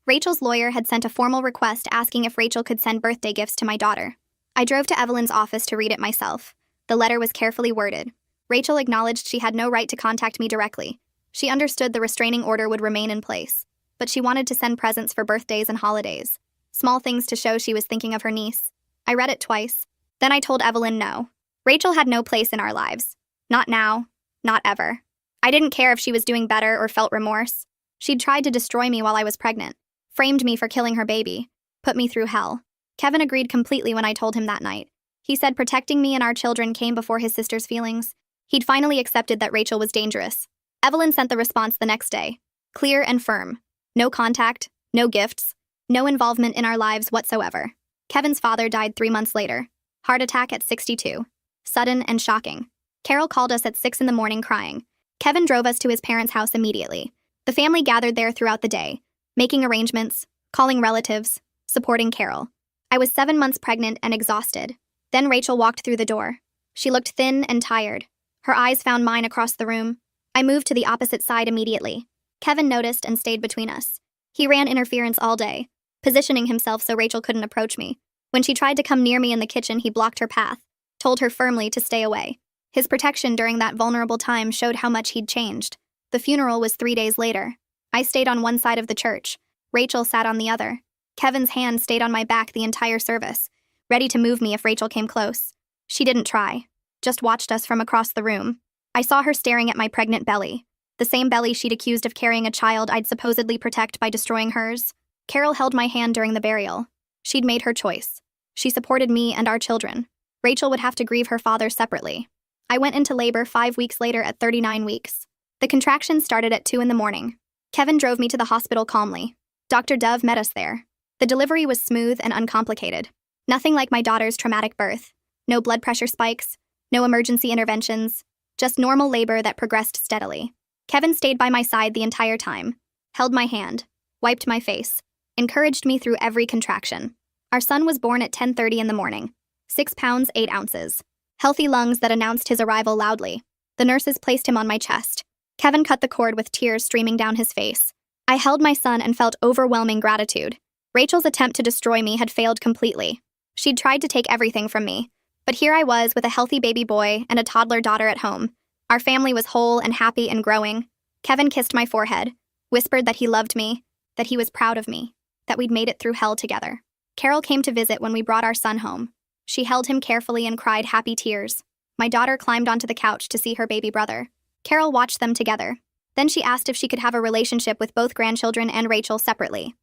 Rachel's lawyer had sent a formal request asking if Rachel could send birthday gifts to my daughter. I drove to Evelyn's office to read it myself. The letter was carefully worded. Rachel acknowledged she had no right to contact me directly. She understood the restraining order would remain in place, but she wanted to send presents for birthdays and holidays. Small things to show she was thinking of her niece. I read it twice. Then I told Evelyn no. Rachel had no place in our lives. Not now. Not ever. I didn't care if she was doing better or felt remorse. She'd tried to destroy me while I was pregnant, framed me for killing her baby, put me through hell. Kevin agreed completely when I told him that night. He said protecting me and our children came before his sister's feelings. He'd finally accepted that Rachel was dangerous. Evelyn sent the response the next day. Clear and firm. No contact, no gifts, no involvement in our lives whatsoever. Kevin's father died 3 months later. Heart attack at 62. Sudden and shocking. Carol called us at 6 in the morning crying. Kevin drove us to his parents' house immediately. The family gathered there throughout the day, making arrangements, calling relatives, supporting Carol. I was 7 months pregnant and exhausted. Then Rachel walked through the door. She looked thin and tired. Her eyes found mine across the room. I moved to the opposite side immediately. Kevin noticed and stayed between us. He ran interference all day, positioning himself so Rachel couldn't approach me. When she tried to come near me in the kitchen, he blocked her path, told her firmly to stay away. His protection during that vulnerable time showed how much he'd changed. The funeral was 3 days later. I stayed on one side of the church. Rachel sat on the other. Kevin's hand stayed on my back the entire service, ready to move me if Rachel came close. She didn't try, just watched us from across the room. I saw her staring at my pregnant belly, the same belly she'd accused of carrying a child I'd supposedly protect by destroying hers. Carol held my hand during the burial. She'd made her choice. She supported me and our children. Rachel would have to grieve her father separately. I went into labor 5 weeks later at 39 weeks. The contractions started at 2 in the morning. Kevin drove me to the hospital calmly. Dr. Dove met us there. The delivery was smooth and uncomplicated. Nothing like my daughter's traumatic birth. No blood pressure spikes, no emergency interventions, just normal labor that progressed steadily. Kevin stayed by my side the entire time, held my hand, wiped my face, encouraged me through every contraction. Our son was born at 10:30 in the morning, 6 pounds 8 ounces. Healthy lungs that announced his arrival loudly. The nurses placed him on my chest. Kevin cut the cord with tears streaming down his face. I held my son and felt overwhelming gratitude. Rachel's attempt to destroy me had failed completely. She'd tried to take everything from me. But here I was with a healthy baby boy and a toddler daughter at home. Our family was whole and happy and growing. Kevin kissed my forehead, whispered that he loved me, that he was proud of me, that we'd made it through hell together. Carol came to visit when we brought our son home. She held him carefully and cried happy tears. My daughter climbed onto the couch to see her baby brother. Carol watched them together. Then she asked if she could have a relationship with both grandchildren and Rachel separately,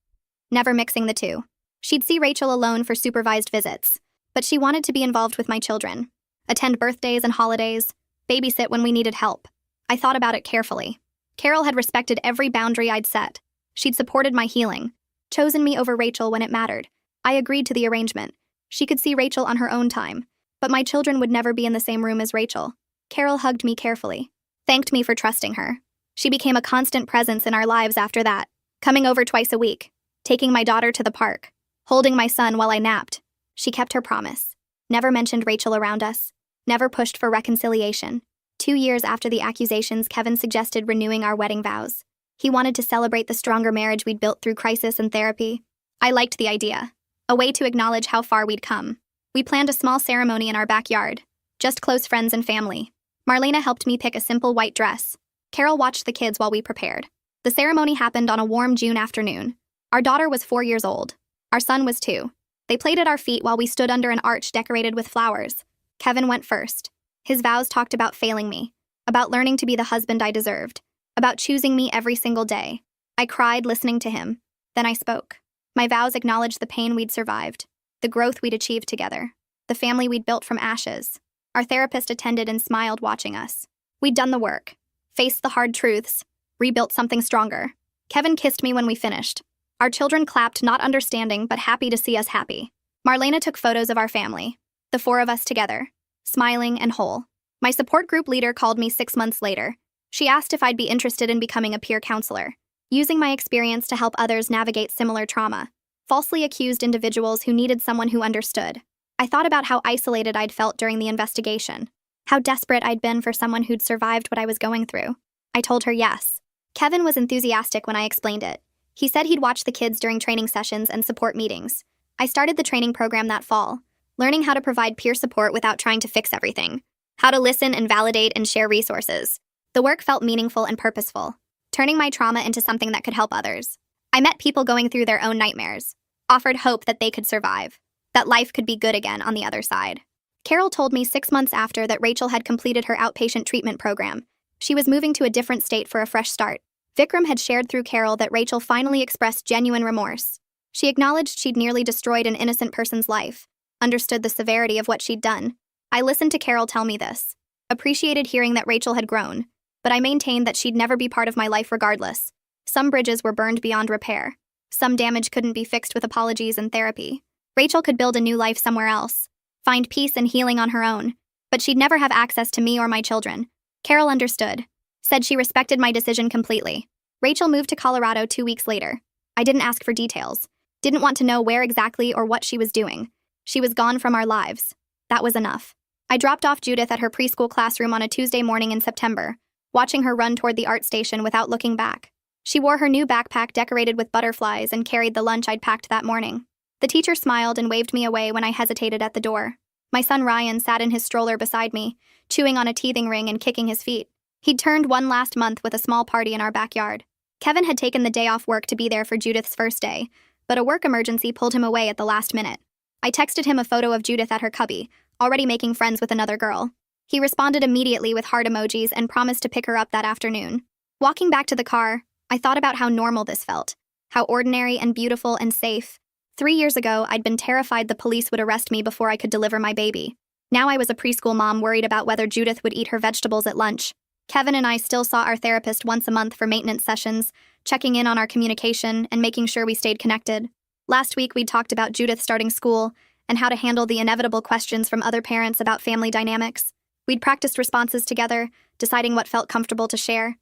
never mixing the two. She'd see Rachel alone for supervised visits, but she wanted to be involved with my children, attend birthdays and holidays, babysit when we needed help. I thought about it carefully. Carol had respected every boundary I'd set. She'd supported my healing, chosen me over Rachel when it mattered. I agreed to the arrangement. She could see Rachel on her own time, but my children would never be in the same room as Rachel. Carol hugged me carefully, thanked me for trusting her. She became a constant presence in our lives after that, coming over twice a week, taking my daughter to the park, holding my son while I napped. She kept her promise. Never mentioned Rachel around us. Never pushed for reconciliation. 2 years after the accusations, Kevin suggested renewing our wedding vows. He wanted to celebrate the stronger marriage we'd built through crisis and therapy. I liked the idea. A way to acknowledge how far we'd come. We planned a small ceremony in our backyard. Just close friends and family. Marlena helped me pick a simple white dress. Carol watched the kids while we prepared. The ceremony happened on a warm June afternoon. Our daughter was 4 years old. Our son was 2. They played at our feet while we stood under an arch decorated with flowers. Kevin went first. His vows talked about failing me, about learning to be the husband I deserved, about choosing me every single day. I cried listening to him. Then I spoke. My vows acknowledged the pain we'd survived, the growth we'd achieved together, the family we'd built from ashes. Our therapist attended and smiled watching us. We'd done the work, faced the hard truths, rebuilt something stronger. Kevin kissed me when we finished. Our children clapped, not understanding, but happy to see us happy. Marlena took photos of our family, the four of us together, smiling and whole. My support group leader called me 6 months later. She asked if I'd be interested in becoming a peer counselor, using my experience to help others navigate similar trauma, falsely accused individuals who needed someone who understood. I thought about how isolated I'd felt during the investigation, how desperate I'd been for someone who'd survived what I was going through. I told her yes. Kevin was enthusiastic when I explained it. He said he'd watch the kids during training sessions and support meetings. I started the training program that fall, learning how to provide peer support without trying to fix everything, how to listen and validate and share resources. The work felt meaningful and purposeful, turning my trauma into something that could help others. I met people going through their own nightmares, offered hope that they could survive, that life could be good again on the other side. Carol told me 6 months after that Rachel had completed her outpatient treatment program. She was moving to a different state for a fresh start. Vikram had shared through Carol that Rachel finally expressed genuine remorse. She acknowledged she'd nearly destroyed an innocent person's life, understood the severity of what she'd done. I listened to Carol tell me this, appreciated hearing that Rachel had grown, but I maintained that she'd never be part of my life regardless. Some bridges were burned beyond repair. Some damage couldn't be fixed with apologies and therapy. Rachel could build a new life somewhere else, find peace and healing on her own, but she'd never have access to me or my children. Carol understood, said she respected my decision completely. Rachel moved to Colorado 2 weeks later. I didn't ask for details, didn't want to know where exactly or what she was doing. She was gone from our lives. That was enough. I dropped off Judith at her preschool classroom on a Tuesday morning in September, watching her run toward the art station without looking back. She wore her new backpack decorated with butterflies and carried the lunch I'd packed that morning. The teacher smiled and waved me away when I hesitated at the door. My son Ryan sat in his stroller beside me, chewing on a teething ring and kicking his feet. He'd turned one last month with a small party in our backyard. Kevin had taken the day off work to be there for Judith's first day, but a work emergency pulled him away at the last minute. I texted him a photo of Judith at her cubby, already making friends with another girl. He responded immediately with heart emojis and promised to pick her up that afternoon. Walking back to the car, I thought about how normal this felt, how ordinary and beautiful and safe. 3 years ago, I'd been terrified the police would arrest me before I could deliver my baby. Now I was a preschool mom worried about whether Judith would eat her vegetables at lunch. Kevin and I still saw our therapist once a month for maintenance sessions, checking in on our communication and making sure we stayed connected. Last week, we talked about Judith starting school and how to handle the inevitable questions from other parents about family dynamics. We'd practiced responses together, deciding what felt comfortable to share.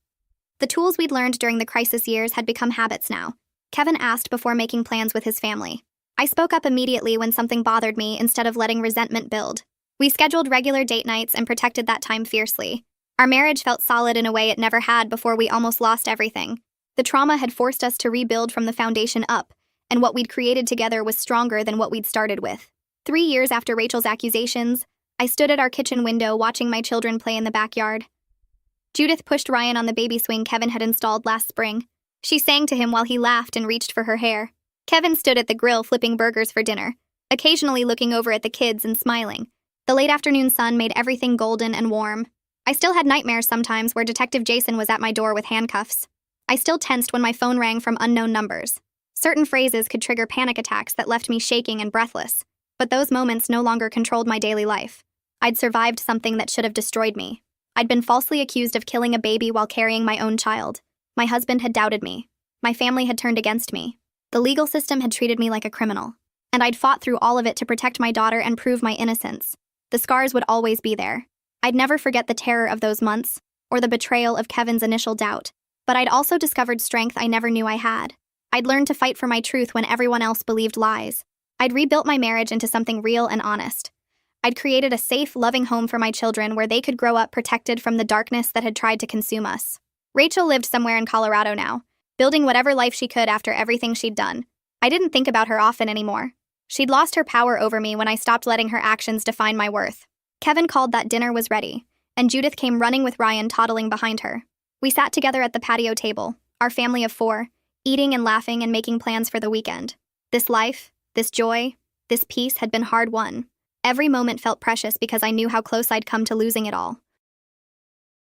The tools we'd learned during the crisis years had become habits now. Kevin asked before making plans with his family. I spoke up immediately when something bothered me instead of letting resentment build. We scheduled regular date nights and protected that time fiercely. Our marriage felt solid in a way it never had before we almost lost everything. The trauma had forced us to rebuild from the foundation up, and what we'd created together was stronger than what we'd started with. 3 years after Rachel's accusations, I stood at our kitchen window watching my children play in the backyard. Judith pushed Ryan on the baby swing Kevin had installed last spring. She sang to him while he laughed and reached for her hair. Kevin stood at the grill flipping burgers for dinner, occasionally looking over at the kids and smiling. The late afternoon sun made everything golden and warm. I still had nightmares sometimes where Detective Jason was at my door with handcuffs. I still tensed when my phone rang from unknown numbers. Certain phrases could trigger panic attacks that left me shaking and breathless, but those moments no longer controlled my daily life. I'd survived something that should have destroyed me. I'd been falsely accused of killing a baby while carrying my own child. My husband had doubted me. My family had turned against me. The legal system had treated me like a criminal. And I'd fought through all of it to protect my daughter and prove my innocence. The scars would always be there. I'd never forget the terror of those months, or the betrayal of Kevin's initial doubt. But I'd also discovered strength I never knew I had. I'd learned to fight for my truth when everyone else believed lies. I'd rebuilt my marriage into something real and honest. I'd created a safe, loving home for my children where they could grow up protected from the darkness that had tried to consume us. Rachel lived somewhere in Colorado now, building whatever life she could after everything she'd done. I didn't think about her often anymore. She'd lost her power over me when I stopped letting her actions define my worth. Kevin called that dinner was ready, and Judith came running with Ryan toddling behind her. We sat together at the patio table, our family of 4, eating and laughing and making plans for the weekend. This life, this joy, this peace had been hard won. Every moment felt precious because I knew how close I'd come to losing it all.